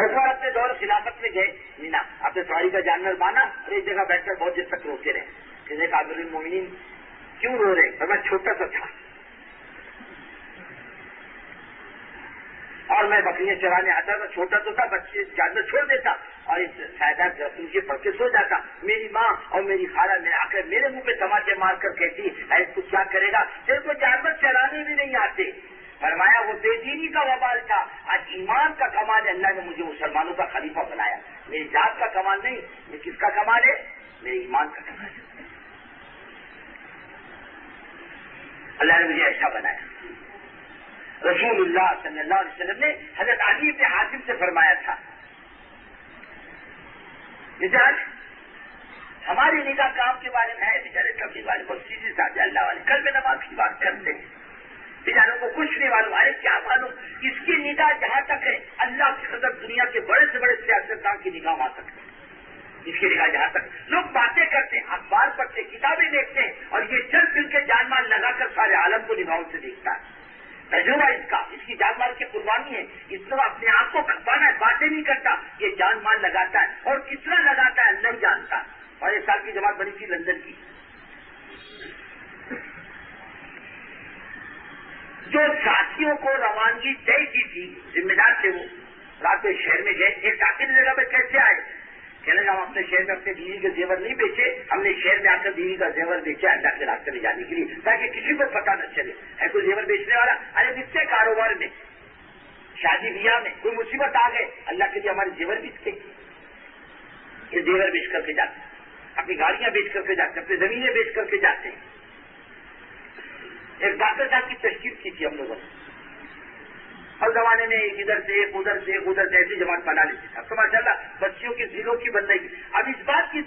حضرت عمر اپنے دور خلافت میں گئے مینا، اپنے سواری کا جانور بانا اور ایک جگہ بیٹھ کر بہت دیر تک روتے رہے. کسی نے امیر المومنین کیوں رو رہے؟ اور میں چھوٹا سا تھا اور میں بکریاں چرانے آتا تھا، چھوٹا تو تھا، بچے جانور چھوڑ دیتا اور اس سائیدان رسول کے پڑھ کے سو جاتا. میری ماں اور میری خالہ میں آ کر میرے منہ پہ تماچے مار کر کہتی ہے تو کیا کرے گا، تیرے کو جانور چرانے بھی نہیں آتے. فرمایا وہ بے دینی کا وبال تھا، آج ایمان کا کمال ہے. اللہ نے مجھے مسلمانوں کا خلیفہ بنایا. میری ذات کا کمال نہیں، یہ کس کا کمال ہے؟ میرے ایمان کا کمال ہے. اللہ نے مجھے ایسا بنایا. رسول اللہ صلی اللہ علیہ وسلم نے حضرت علی بن حاتم سے فرمایا تھا، مزاج ہماری نگاہ کام کے بارے میں ہے، بیچارے کبھی والے بہت سیدھے سادھے اللہ والے، کل میں نماز کی بات کرتے ہیں، بیچاروں کو کچھ نہیں معلوم. ارے کیا معلوم، اس کی نگاہ جہاں تک ہے اللہ کی قدر دنیا کے بڑے سے بڑے سیاستدان کی نگاہ وہاں تک ہے. اس کی نگاہ جہاں تک لوگ باتیں کرتے ہیں، اخبار پڑھتے، کتابیں دیکھتے ہیں، اور یہ چل پھر کے جان مال لگا کر سارے عالم کو نگاہوں سے دیکھتا ہے. تجربہ اس کی جان مال کی قربانی ہے. اس کو اپنے آپ کو کھپانا ہے، باتیں نہیں کرتا، یہ جان مال لگاتا ہے، اور کتنا لگاتا ہے نہیں جانتا. اور ایک سال کی جماعت بنی تھی لندن کی، جو ساتھیوں کو روانگی طے کی تھی، ذمہ دار تھے وہ، رات کو شہر میں گئے. ایک ساتھی نے جگہ پہ کیسے آئے؟ کہنے لگا ہم اپنے شہر میں اپنے بیوی کے زیور نہیں بیچے، ہم نے شہر میں آ کر بیوی کا زیور بیچا اللہ کے راستے میں جانے کے لیے، تاکہ کسی کو پتہ نہ چلے ہے کوئی زیور بیچنے والا. ارے جس سے کاروبار میں، شادی بیاہ میں کوئی مصیبت آ گئے، اللہ کے لیے ہمارے زیور بیچتے، یہ زیور بیچ کر کے جاتے، اپنی گاڑیاں بیچ کر کے جاتے، اپنی زمینیں بیچ کر کے جاتے ہیں. ایک ڈاکٹر صاحب کی تشکیل کی تھی ہم لوگوں نے، ہر زمانے میں ایک ادھر سے ایک ادھر سے ایک ادھر سے ایسی جماعت بنا لیتی تھا. تو ماشاء اللہ بچیوں کی ذیلوں کی بن رہی. اب اس بات کی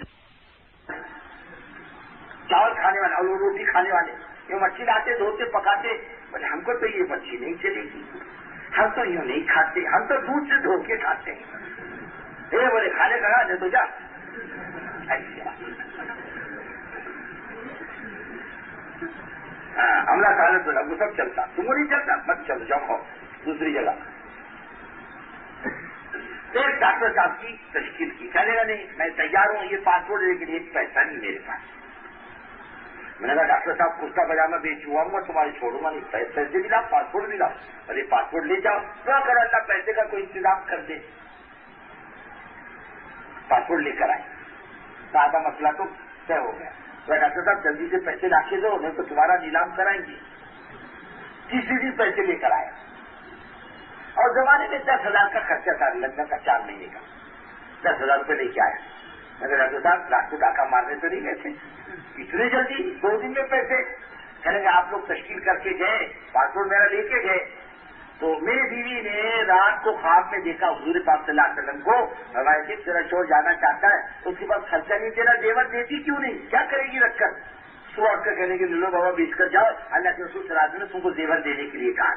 چاول کھانے والے اور روٹی کھانے والے یہ مچھلی لاتے دھوتے پکاتے، بولے ہم کو تو یہ مچھلی نہیں چلے گی، ہم تو یوں نہیں کھاتے، ہم تو دودھ سے دھو کے کھاتے ہیں. اے بولے کھانے کا دے تو جا. حملہ سالت بولا وہ سب چلتا، تم کو نہیں چلتا مت چلو جاؤ کھاؤ دوسری جگہ. ایک ڈاکٹر صاحب کی تشکیل کی، کہنے گا نہیں میں تیار ہوں یہ پاسپورٹ لینے کے لیے، پیسہ نہیں میرے پاس. میں نے کہا ڈاکٹر صاحب کرتا پاجامہ بیچوں گا تمہارے چھوڑوں گا نہیں، پیسے بھی لاؤ پاسپورٹ بھی لاؤ. ارے پاسپورٹ لے جاؤ، کیا کرو اللہ پیسے کا کوئی انتظام کر دے. پاسپورٹ لے کر آئے، آدھا مسئلہ تو طے ہو گیا. ڈاکٹر صاحب جلدی سے پیسے لا کے دو نہیں تو تمہارا نیلام کرائیں گے. تیسری دن پیسے لے کر آیا، اور زمانے میں 10,000 کا خرچہ تھا لندن کا 4 مہینے کا. 10,000 روپے لے کے آیا. میں نے ڈاکٹر صاحب رات کو ڈاکہ مارنے تو نہیں گئے تھے اتنے جلدی 2 دن میں پیسے؟ کہنے کہ آپ لوگ تشکیل کر کے گئے، پاسپورٹ میرا لے کے گئے. تو میری بیوی نے رات کو خواب میں دیکھا حضور پاک صلی اللہ علیہ وسلم کو، فرمایا کہ تیرا شوہر جانا چاہتا ہے اس کے پاس خرچہ نہیں، تیرا زیور دیتی کیوں نہیں، کیا کرے گی رکھ کر؟ صبح اٹھ کر کہنے کے لو بابا بیچ کر جاؤ، اللہ کے رسول صلی اللہ علیہ وسلم نے تم کو زیور دینے کے لیے کہا.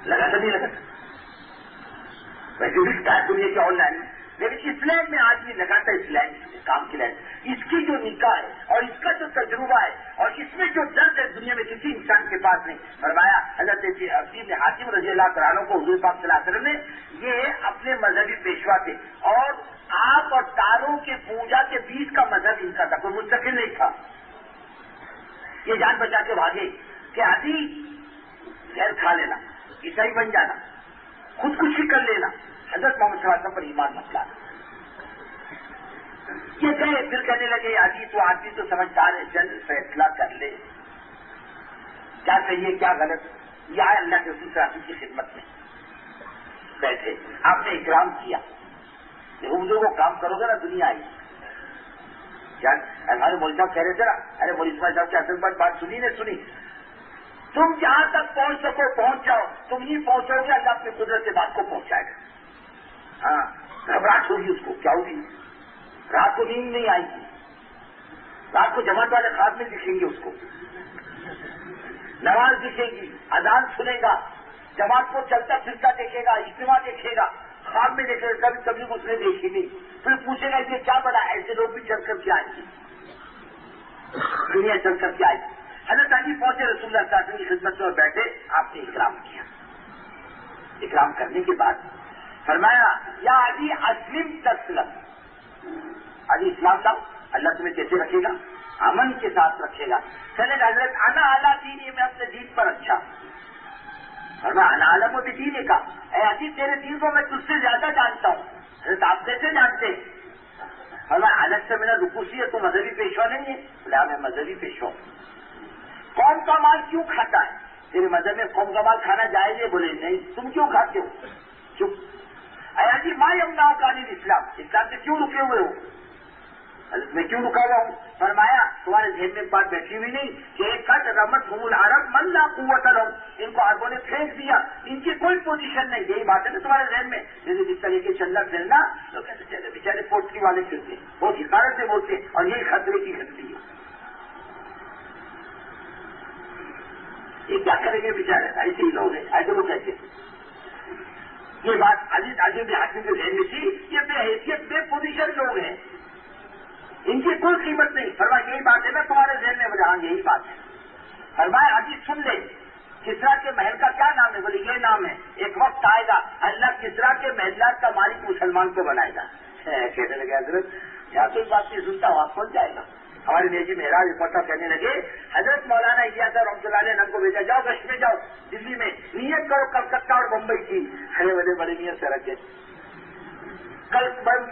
لگا تو نہیں لگا، ویسے بکتا ہے دنیا کے آن لائن، لیکن اس لائن میں آدمی لگاتا ہے، اس لائن کام کی لائن. اس کی جو نکاح ہے اور اس کا جو تجربہ ہے اور اس میں جو درد ہے دنیا میں کسی انسان کے پاس نہیں. فرمایا حضرت عبد حاتم رضی اللہ عنہ کو حضور پاک صلی اللہ علیہ وسلم نے، یہ اپنے مذہبی پیشوا تھے اور آپ اور تاروں کے پوجا کے بیچ کا مذہب ان کا تھا، کوئی مستقل نہیں تھا. یہ جان بچا کے بھاگے کہ آدھی زہر کھا لینا، عیسائی بن جانا، خودکشی کر لینا، حضرت محمد صلی اللہ علیہ وسلم پر ایمان مت لانا. یہ گئے پھر کہنے لگے آدمی تو سمجھدار ہے، جلد فیصلہ کر لے کیا صحیح ہے کیا غلط. یہ آئے اللہ کے رسول صلی اللہ علیہ وسلم کی خدمت میں بیٹھے، آپ نے اکرام کیا. اردو کو کام کرو گے نا دنیا آئی. کیا ہمارے مولوی صاحب کہہ رہے تھے نا، ارے مولوی صاحب کی اصل بات سنی نے سنی، تم جہاں تک پہنچ سکو پہنچ جاؤ، تم نہیں پہنچو گے اللہ اپنے قدرت سے بات کو پہنچائے گا. ہاں گھبراہٹ ہوگی اس کو، کیا ہوگی؟ رات کو نیند نہیں آئے گی، رات کو جماعت والے خواب میں دکھیں گے، اس کو نماز دکھے گی، اذان سنے گا، جماعت کو چلتا پھرتا دیکھے گا، اجتماع دیکھے گا، خواب میں دیکھے گا. کبھی کبھی اس نے دیکھی نہیں، پھر پوچھے گا کہ کیا بنا، ایسے لوگ بھی چل کر کے آئیں گے، دنیا چل کر کے آئے گی. حضرت علی پہنچے رسول اللہ صلی اللہ علیہ وسلم کی خدمت میں اور بیٹھے، آپ نے اکرام کیا. اکرام کرنے کے بعد فرمایا یا علی اسلم تسلم، علی اسلام لاؤ، اللہ تمہیں کیسے رکھے گا؟ امن کے ساتھ رکھے گا. چلے حضرت انا اعلیٰ دین، میں اپنے دین پر اچھا. فرمایا انا عالم و بدین کا، اے علی تیرے دین کو میں تجھ سے زیادہ جانتا ہوں. حضرت آپ کیسے جانتے ہیں؟ فرمایا الگ سے میرا رکوسی ہے، تو مذہبی پیشوا نہیں ہے؟ بولا میں مذہبی پیشوا ہوں. قوم کا مال کیوں کھاتا ہے؟ تیرے مذہب میں قوم کا مال کھانا جائز ہے؟ بولے نہیں. تم کیوں کھاتے ہو؟ چپ. اے جی ماں یمنا قانون اسلام، اسلام سے کیوں رکے ہوئے ہو؟ حضرت میں کیوں رکا ہوا ہوں؟ فرمایا تمہارے ذہن میں ایک بات بیٹھی ہوئی نہیں کہ ایک کٹ رحمت حمول عرب من لا قوت لہم، ان کو عربوں نے پھینک دیا، ان کی کوئی پوزیشن نہیں. یہی بات ہے نا تمہارے ذہن میں. جیسے جس طریقے چلنا پھرنا تو کہتے چلے بیچارے پوٹری والے پھرتے، بہت حکارت سے بولتے، اور یہی خطرے کی گھٹتی ہے. یہ کیا کریں گے بیچارے؟ ایسے ہی لوگ ہیں، ایسے لوگ کہتے ہیں. یہ بات عزیز عظیم حاکم کے ذہن میں تھی. یہ بے حیثیت بے پوزیشن لوگ ہیں، ان کی کوئی قیمت نہیں. فرمایا یہی بات ہے نا تمہارے ذہن میں؟ ہاں یہی بات ہے. فرمایا عزیز سن لے، کسرا کے محل کا کیا نام ہے؟ بولے یہ نام ہے. ایک وقت آئے گا اللہ کسرا کے محلات کا مالک مسلمان کو بنائے گا. کہنے لگے حضرت یہاں تو اس بات نہیں سنتا ہوں، آپ کون جائے گا؟ ہمارے نیجی مہراج پٹا کہنے لگے حضرت مولانا الیاس رحمۃ اللہ علیہ کو بھیجا، جاؤ گشت میں جاؤ دلی میں، نیت کرو کلکتہ اور بمبئی کی. بڑے بڑے نیت سے رکھے.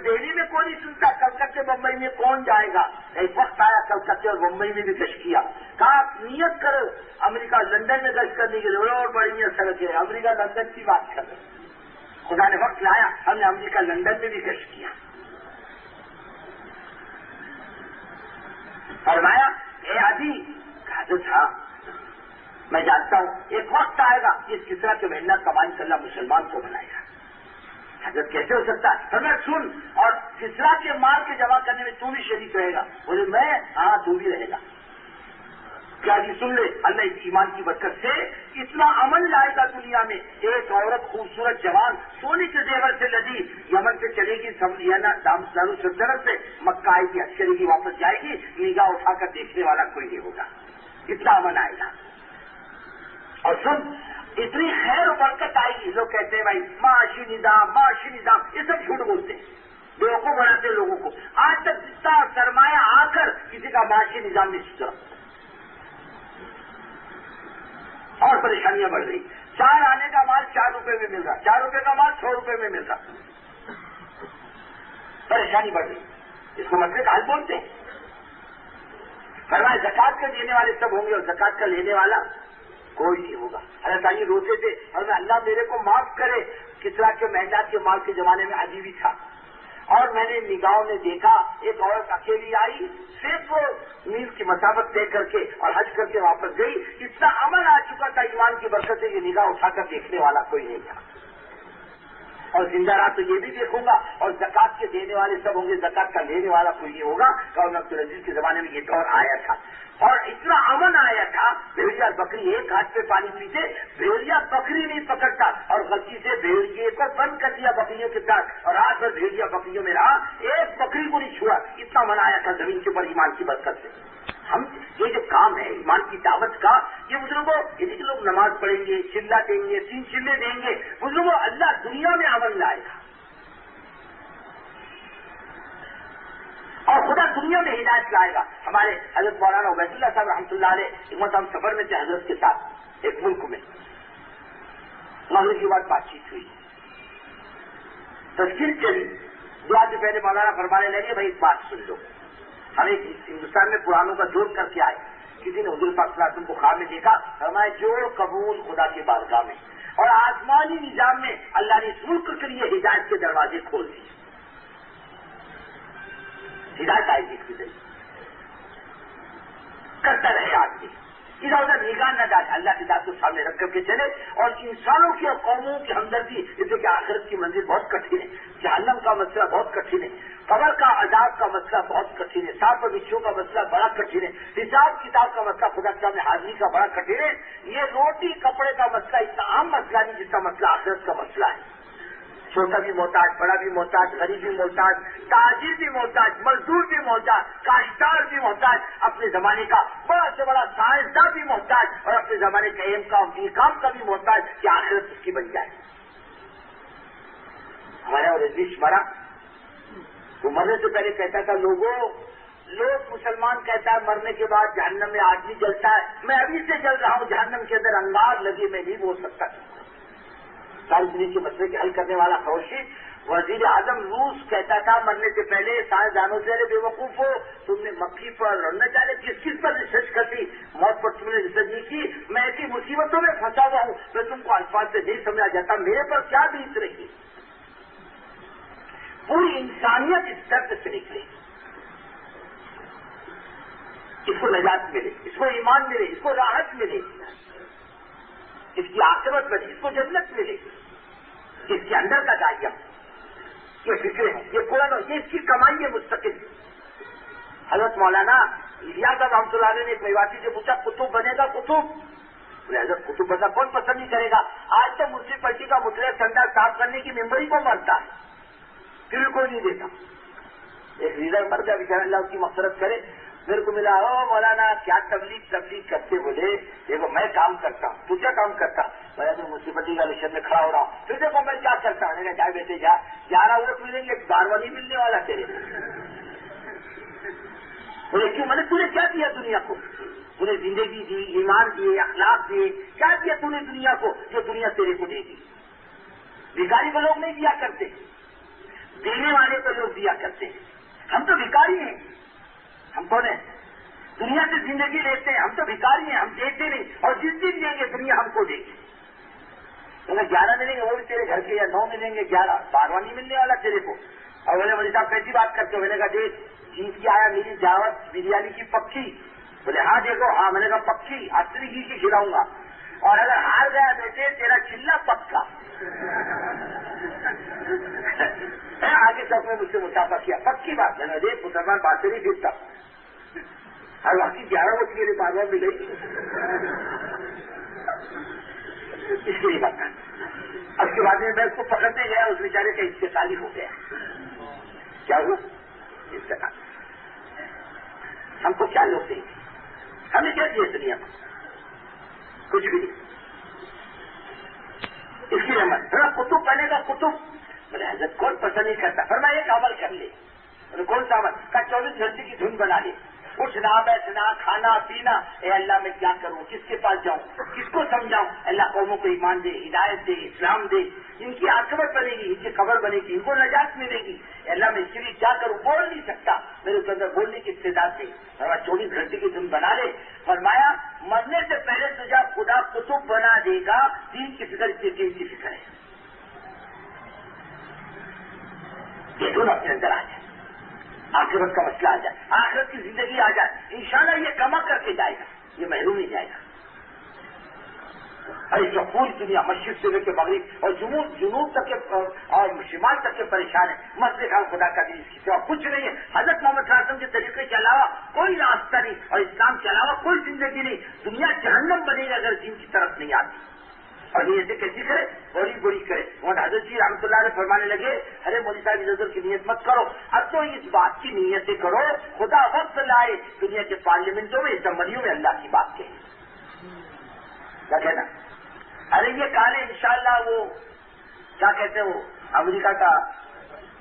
دہلی میں کوئی نہیں سنتا، کلکتے بمبئی میں کون جائے گا؟ ایک وقت آیا کلکتے اور بمبئی میں بھی گشت کیا. کہا نیت کرو امریکہ لندن میں گشت کرنے کے لیے، اور بڑی نیت سے رکھے. امریکہ لندن کی بات کر رہے، خدا نے وقت لایا ہم نے امریکہ لندن میں بھی گشت کیا. فرمایا اے عدی، حضرت ہاں میں جانتا ہوں ایک وقت آئے گا اس کسرا کے محنت کمائی سے اللہ مسلمان کو بنائے گا. حضرت کیسے ہو سکتا ہے؟ فرمایا سن، اور کسرا کے مال کے جمع کرنے میں تو بھی شریک رہے گا. بولے میں؟ ہاں تو بھی رہے گا. کیا جی سن لے، اللہ ایمان کی برکت سے اتنا امن لائے گا دنیا میں. ایک عورت خوبصورت جوان سونے کے زیور سے لدی یمن سے چلے گی دارالسلطنت سے مکہ آئے گی، عسکری کی واپس جائے گی، نگاہ اٹھا کر دیکھنے والا کوئی نہیں ہوگا. اتنا امن آئے گا. اور سن اتنی خیر و برکت آئے گی. لوگ کہتے ہیں بھائی معاشی نظام، یہ سب جھوٹ بولتے ہیں، بیوقوف بناتے ہیں لوگوں کو. آج تک جتنا سرمایہ آ کر کسی کا معاشی نظام نہیں سدھرا، اور پریشانیاں بڑھ رہی. 4 آنے کا مال 4 روپے میں مل رہا، 4 روپے کا مال 6 روپے میں مل رہا. پریشانی بڑھ رہی. اس کو مسئلے کا حل بولتے ہیں. فرمایا زکات کے دینے والے سب ہوں گے اور زکات کا لینے والا کوئی نہیں ہوگا. حضرت علی روتے تھے اور اللہ میرے کو معاف کرے. کسرا کے محلات کے مال کے زمانے میں عجیبی تھا، اور میں نے نگاہوں نے دیکھا ایک عورت اکیلی آئی، صرف میل کی مسافت طے کر کے اور حج کر کے واپس گئی. اتنا امن آ چکا تھا ایمان کی برکت سے کہ نگاہ اٹھا کر دیکھنے والا کوئی نہیں تھا. اور زندہ رات تو یہ بھی دیکھوں گا، اور زکات کے دینے والے سب ہوں گے، زکات کا لینے والا کوئی نہیں ہوگا. اور عبدالعزیز کے زمانے میں یہ دور آیا تھا، اور اتنا امن آیا تھا. بھیڑیا بکری ایک ہاتھ پہ پانی پیتے، بھیڑیا بکری نہیں پکڑتا، اور غلطی سے بھیڑیے کو بند کر دیا بکریوں کے ساتھ، اور رات بھر بھیڑیا بکریوں میں رہا، ایک بکری کو نہیں چھوا. اتنا امن آیا تھا زمین کے اوپر ایمان کی برکت سے. ہم یہ جو کام ہے ایمان کی دعوت کا، یہ بزرگوں یعنی کہ لوگ نماز پڑھیں گے، چلا دیں گے، 3 چلے دیں گے، بزرگوں اللہ دنیا میں امن لائے گا، اور خدا دنیا میں ہدایت لائے گا. ہمارے حضرت مولانا عبید اللہ صاحب رحمۃ اللہ علیہ ایک مرتبہ ہم سفر میں تھے حضرت کے ساتھ ایک ملک میں. مغرب کے بعد بات چیت ہوئی، تذکیر چلی. دعا سے پہلے مولانا فرمانے لگے بھائی ایک بات سن لو، ہم ایک ہندوستان میں پرانوں کا جوڑ کر کے آئے. کسی نے حضور پاک صلی اللہ علیہ وسلم کو خواب میں دیکھا، فرمایا جوڑ قبول خدا کی بارگاہ میں، اور آسمانی نظام میں اللہ نے اس ملک کے لیے ہدایت کے دروازے کھول دیے. ہدایت آئے گی اس کے ذریعے، کرتا رہے آدمی، ادھر ادھر نگاہ نہ ڈالے، اللہ کی ذات کو سامنے رکھ کر کے چلے. اور انسانوں کی اور قوموں کی ہمدردی، جیسے کہ آخرت کی منزل بہت کٹھن ہے، جہنم کا مسئلہ بہت کٹھن ہے، قبر کا عذاب کا مسئلہ بہت کٹھن ہے، سانپ اور بچھو کا مسئلہ بڑا کٹھن ہے، حساب کتاب کا مسئلہ خدا کے سامنے حاضری کا بڑا کٹھن ہے. یہ روٹی کپڑے کا مسئلہ اتنا عام مسئلہ نہیں جتنا مسئلہ آخرت کا مسئلہ ہے. چھوٹا بھی محتاج، بڑا بھی محتاج، غریب بھی محتاج، تاجر بھی محتاج، مزدور بھی محتاج، کاشتکار بھی محتاج، اپنے زمانے کا بڑا سے بڑا سائنسداں بھی محتاج، اور اپنے زمانے کا ایم کام کا بھی محتاج کہ آخرت اس کی بن جائے. ہمارا اور رضویش مرا وہ مرنے سے پہلے کہتا تھا لوگ مسلمان کہتا ہے مرنے کے بعد جہنم میں آدمی جلتا ہے، میں ابھی سے جل رہا ہوں، جہنم کے اندر انگار لگے میں نہیں بول سکتا. ساری دنیا کے مسئلے کے حل کرنے والا خورشید وزیر اعظم روس کہتا تھا مرنے سے پہلے سائنسدانوں سے ارے بے وقوف ہو، تم نے مکھی پر اور نہ جانے کس پر ریسرچ کرتی، موت پر تم نے ریسرچ نہیں کی، میں ایسی مصیبتوں میں پھنسا ہوا ہوں میں تم کو الفاظ سے نہیں سمجھا جاتا، میرے پر کیا بیت رہی. پوری انسانیت اس درد سے نکلے، اس کو نجات ملے، اس کو ایمان ملے، اس کو راحت ملے، اس کی عاقبت بنے، اس کو جنت ملے، اس کے اندر کا دائیا، یہ فکریں ہیں، یہ قرآن، یہ اس کی کمائی ہے مستقل. حضرت مولانا الیاس صاحب رحمۃ اللہ علیہ نے ایک میواتی سے پوچھا قطب بنے گا قطب؟ بولے حضرت قطب بننا کون پسند نہیں کرے گا؟ آج تو میونسپلٹی کا مطلع سنڈا صاف کرنے کی ممبری کو مرتا ہے، پھر کوئی نہیں دیتا. ایک لیڈر مر گیا بیچارہ، اللہ اس کی مغفرت کرے، میرے کو ملا، او مولانا کیا تبلیغ کرتے، بولے دیکھو میں کام کرتا ہوں، تو کیا کام کرتا؟ میں میونسپلٹی کا الیکشن میں کھڑا ہو رہا ہوں، پھر دیکھو میں کیا کرتا ہوں. جائے بیٹے جا، 11 ووٹ ملیں گے، 12واں نہیں ملنے والا تیرے. بولے کیوں؟ میں نے تُو نے کیا دیا دنیا کو؟ تو نے زندگی دی، ایمان دیے، اخلاق دیے، کیا دیا تو نے دنیا کو جو دنیا تیرے کو دے گی؟ بھکاری کو لوگ نہیں دیا کرتے، دینے والے کو لوگ دیا کرتے ہیں. ہم تو بھکاری ہیں. ہم کون ہیں؟ دنیا سے زندگی لیتے ہیں، ہم تو بھکاری ہیں، ہم دیتے نہیں، اور جس دن دیں گے دنیا ہم کو دے گی. اگر 11 ملیں گے وہ بھی تیرے گھر کے، یا 9 ملیں گے 11، 12واں نہیں ملنے والا تیرے کو. اور بولے مولوی صاحب کیسی بات کرتے ہو؟ میں نے کہا دیکھ جیت کے آیا میری دعوت بریانی کی پکی. بولے ہاں دیکھو، ہاں میں نے کہا پکی اصلی گھی کی کھلاؤں گا، اور اگر ہار گیا بیٹے تیرا چلہ پکا. آگے سب نے مجھ سے مسافہ کیا، پکی بات ہے نا، دیکھ مسلمان بات سے نہیں پھرتا، ہر باقی 11 ووٹ میرے 12واں مل گئی، اس لیے بات. اب کے بعد میں اس کو پکڑنے گیا، اس بیچارے کا استقالی ہو گیا. کیا ہوا؟ استقال. ہم کو کیا لوگ دیں گے؟ ہمیں کیا دیا دنیا کو؟ کچھ بھی نہیں. اس کی رحمت تھوڑا قطب بنے گا قطب. بولے حضرت کون پسند نہیں کرتا؟ فرمایا ایک عمل کر لے. کون سا عمل؟ کا 24 گھنٹے کی دھن بنا لے، اٹھنا بیٹھنا کھانا پینا. اے اللہ میں کیا کروں، کس کے پاس جاؤں، کس کو سمجھاؤں؟ اللہ قوموں کو ایمان دے، ہدایت دے، اسلام دے، ان کی عاقبت بنے گی، ان کی خبر بنے گی، ان کو نجات ملے گی. اللہ میں اس کے لیے کیا کروں؟ بول نہیں سکتا، میرے کے اندر بولنے کی استعداد نہیں. فرمایا 24 گھنٹے کی دھن بنا لے. فرمایا مرنے سے پہلے تجھے خدا قطب بنا دے گا. دین کی فکر اس دین کی فکر ہے. یہ دونوں اپنے اندر آ جائے، آخرت کا مسئلہ آ جائے، آخرت کی زندگی آ جائے، انشاءاللہ یہ کما کر کے جائے گا، یہ محروم نہیں جائے گا. ارے جو پوری دنیا مشرق سے لے کے مغرب اور جنوب تک کے اور شمال تک کے پریشان ہے، مسجد خان خدا کا دین اس کی سوا کچھ نہیں ہے. حضرت محمد صلی اللہ علیہ وسلم کے طریقے کے علاوہ کوئی راستہ نہیں، اور اسلام کے علاوہ کوئی زندگی نہیں. دنیا جہنم بنے گی اگر دین کی طرف نہیں آتی. اور نیتیں کیسی کرے؟ بڑی بڑی کرے. اور حضرت جی رحمۃ اللہ علیہ فرمانے لگے ارے مولوی صاحب ادھر کی نیت مت کرو، اب تو اس بات کی نیتیں کرو خدا وقت لائے دنیا کے پارلیمنٹوں میں اسمبلیوں میں اللہ کی بات کہیں. کیا کہنا؟ ارے یہ کالے انشاءاللہ وہ کیا کہتے ہیں وہ امریکہ کا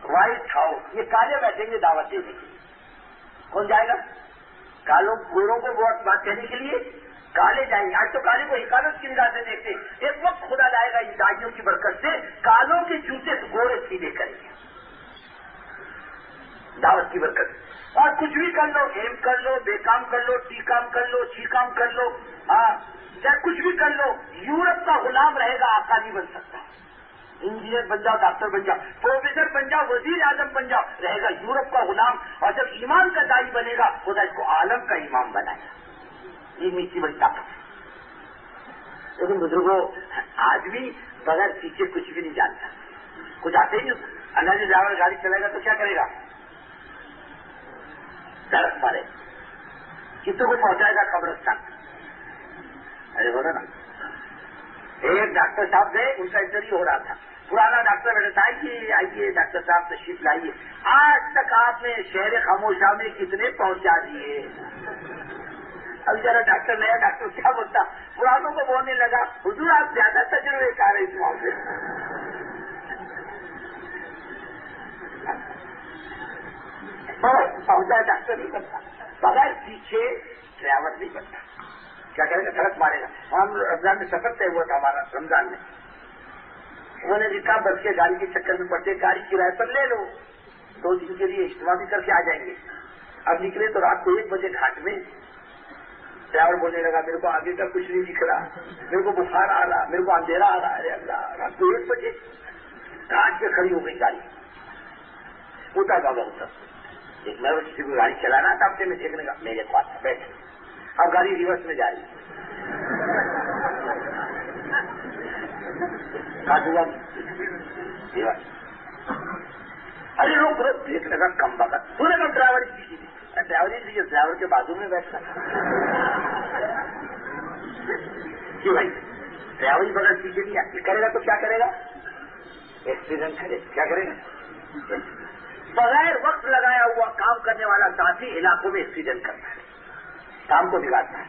وائٹ ہاؤس، یہ کالے بیٹھیں گے دعوت دینے کے. کون جائے گا؟ کالوں گوروں کو بات کہنے کے لیے کالے جائیں گے. آج تو کالے کو حفاظت کی نگاہ سے دیکھتے، ایک وقت خدا لائے گا ان داڑیوں کی برکت سے کالوں کے جوتے گورے سیدھے کریں گے دعوت کی برکت. اور کچھ بھی کر لو، ایم کر لو، بے کام کر لو، ٹی کام کر لو، چی کام کر لو، ہاں چاہے کچھ بھی کر لو، یورپ کا غلام رہے گا، آقا نہیں بن سکتا. انجینئر بن جاؤ، ڈاکٹر بن جاؤ، پروفیسر بن جاؤ، وزیر اعظم بن جاؤ، رہے گا یورپ کا غلام. اور جب ایمان کا داعی بنے گا خدا اس کو عالم کا امام بنائے گا. یہ میٹھی بڑی طاقت ہے. لیکن بزرگوں آدمی بغیر سیکھے کچھ بھی نہیں جانتا، کچھ آتے ہی نہیں. اناجی ڈرائیور گاڑی چلائے گا تو کیا کرے گا؟ سڑک مارے، کتوں کو پہنچائے گا قبرستان. ارے بولو نا. ایک ڈاکٹر صاحب گئے، ان کا انٹرویو ہو رہا تھا، پرانا ڈاکٹر بیٹھا تھا کہ آئیے ڈاکٹر صاحب تشریف لائیے، آج تک آپ نے شہر خاموشہ میں کتنے پہنچا دیے؟ اب ذرا ڈاکٹر نیا ڈاکٹر کیا بولتا، پرانوں کو بولنے لگا حضور آپ زیادہ تجربے کار ہیں اس معاملے میں۔ پہنچا ڈاکٹر نہیں بنتا، بغیر پیچھے ڈرائیور نہیں بنتا۔ کیا کرے گا؟ سڑک مارے گا۔ ہم رمضان میں سفر طے ہوا تھا ہمارا، رمضان میں انہوں نے کہا بس کے گاڑی کے چکر میں پڑتے گاڑی کرائے پر لے لو، 2 دن کے لیے اجتماع بھی کر کے آ جائیں گے۔ اب نکلے تو رات کو 1 بجے گھاٹ میں ڈرائیور بولنے لگا میرے کو آگے کا کچھ نہیں دکھ رہا، میرے کو بخار آ رہا، میرے کو اندھیرا آ رہا، ارے اللہ، رات کو 1 بجے گھاٹ پہ کھڑی ہو گئی گاڑی۔ اتر بابا اتر، ایک میں کسی کو گاڑی چلانا تھا ہفتے میں دیکھنے کا، میرے پاس بیٹھے، اب گاڑی ریورس میں جا رہی ارے روک روک، دیکھنے کا کم وقت پورے میں ڈرائیور کی ڈرائیور کے بازو میں بیٹھا جی بھائی، ڈرائیور بغیر پیچھے نہیں آتی، کرے گا تو کیا کرے گا؟ ایکسیڈنٹ کرے، کیا کرے گا؟ بغیر وقت لگایا ہوا کام کرنے والا ساتھی علاقوں میں ایکسیڈنٹ کرتا ہے، کام کو بگاڑتا ہے۔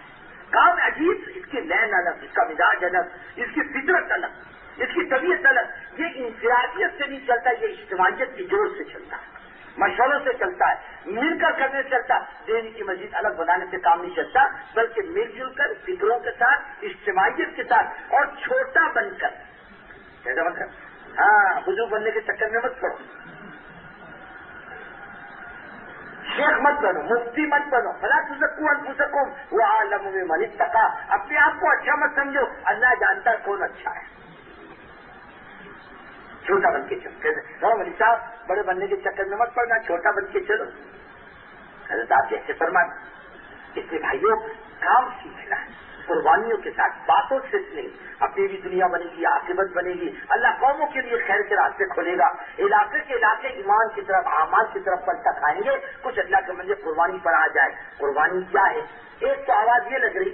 کام عجیب، اس کی لین الگ، اس کا مزاج الگ، اس کی فطرت الگ، اس کی طبیعت الگ، یہ انفرادیت سے نہیں چلتا، یہ اجتماعیت کی جوڑ سے چلتا ہے، مشوروں سے چلتا ہے، مل کر کرنے سے چلتا ہے۔ دین کی مسجد الگ بنانے سے کام نہیں چلتا، بلکہ مل جل کر فکروں کے ساتھ، اجتماعیت کے ساتھ، اور چھوٹا بن کر، کیسا بن کر؟ ہاں، بزرگ بننے کے چکر میں مت پڑو، شیخ مت بنو، مفتی مت بنو، فلا تزکوا انفسکم وعلم بمن اتقى، اپنے آپ کو اچھا مت سمجھو، اللہ جانتا ہے کون اچھا ہے۔ چھوٹا بن کے چلو، مولوی صاحب بڑے بننے کے چکر میں مت پڑنا، چھوٹا بن کے چلو، حضرت آپ جیسے فرماتے۔ اس لیے بھائیوں، کام سیکھنا ہے قربانیوں کے ساتھ، باتوں سے نہیں، اپنی بھی دنیا بنے گی، عاقبت بنے گی، اللہ قوموں کے لیے خیر کے راستے کھولے گا، علاقے کے علاقے ایمان کی طرف، اعمال کی طرف پلٹا کھائیں گے، کچھ اللہ کے بندے قربانی پر آ جائے۔ قربانی کیا ہے؟ ایک تو آواز یہ لگ رہی،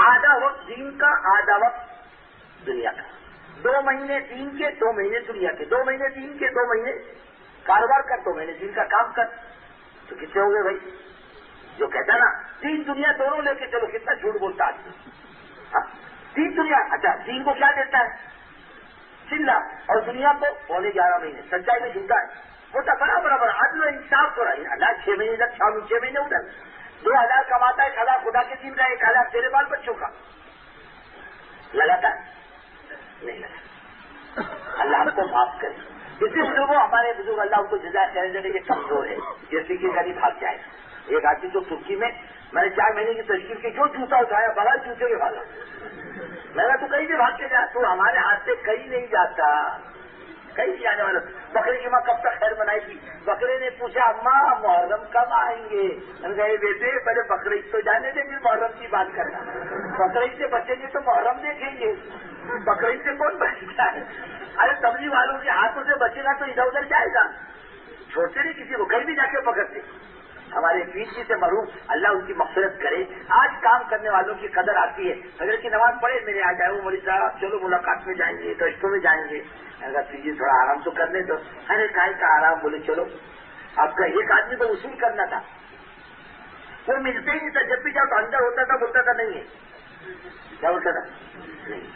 آدھا وقت دین کا، آدھا وقت دنیا کا، 2 مہینے دین کے، 2 مہینے دنیا کے، 2 مہینے دین کے، 2 مہینے کاروبار کر، 2 مہینے دین کا کام کر، تو کتنے ہو گئے بھائی؟ جو کہتا نا دین دنیا دونوں لے کے چلو، کتنا جھوٹ بولتا ہے۔ دین دنیا، اچھا دین کو کیا دیتا ہے؟ چلا، اور دنیا کو 11.5 مہینے، سچائی میں جھوٹا ہے، وہ تو برابر عدل و انصاف ہو رہا ہے۔ اللہ 6 مہینے تک، 6 مہینے ادھر، 2,000 کماتا ہے، 1,000 خدا کے دین کا، 1,000 تیرے بال بچوں کا، لگاتا ہے نہیں لگا۔ اللہ ہم کو معاف کرے۔ اسی بزرگوں، ہمارے بزرگ اللہ ان کو جزائے خیر دے، یہ کمزور ہے، یہ سیکھی کا نہیں بھاگ جائے۔ ایک آدمی تو ترکی میں، میں نے 4 مہینے کی تشکیل کی، جو جوتا اٹھایا بغیر جوتے کے بھاگا۔ میں نے تو کہیں بھی بھاگ کے جا، تو ہمارے ہاتھ سے کہیں نہیں جاتا، کہیں نہیں جانے والا۔ بکرے کی ماں کب تک خیر بنائے گی؟ بکرے نے پوچھا اماں محرم کب آئیں گے؟ میں نے کہا بیٹے پہلے بقرعید تو جانے دے، پھر محرم کی بات کرنا، بقرعید سے بچیں گے تو محرم دیکھیں گے، بقرعید سے کون بچتا ہے؟ ارے تبلیغ والوں کے ہاتھوں سے بچے گا تو ادھر ادھر جائے گا، چھوڑتے نہیں کسی کو، کہیں بھی جا کے پکڑتے۔ ہمارے پیر جی سے مرحوم اللہ ان کی مغفرت کرے، آج کام کرنے والوں کی قدر آتی ہے۔ فجر کی نماز پڑھے، میرے آ جائے مولوی صاحب چلو ملاقات میں جائیں گے، گشتوں میں جائیں گے۔ میں کہا پیر جی تھوڑا آرام تو کر لیں تو، ارے کائے کا آرام؟ بولے چلو، آپ کا ایک آدمی کو وصول کرنا تھا، وہ ملتے ہی نہیں تھا، جب بھی جاؤ تو اندر ہوتا تھا، بولتا تھا نہیں ہے، کیا بولتا تھا؟ نہیں۔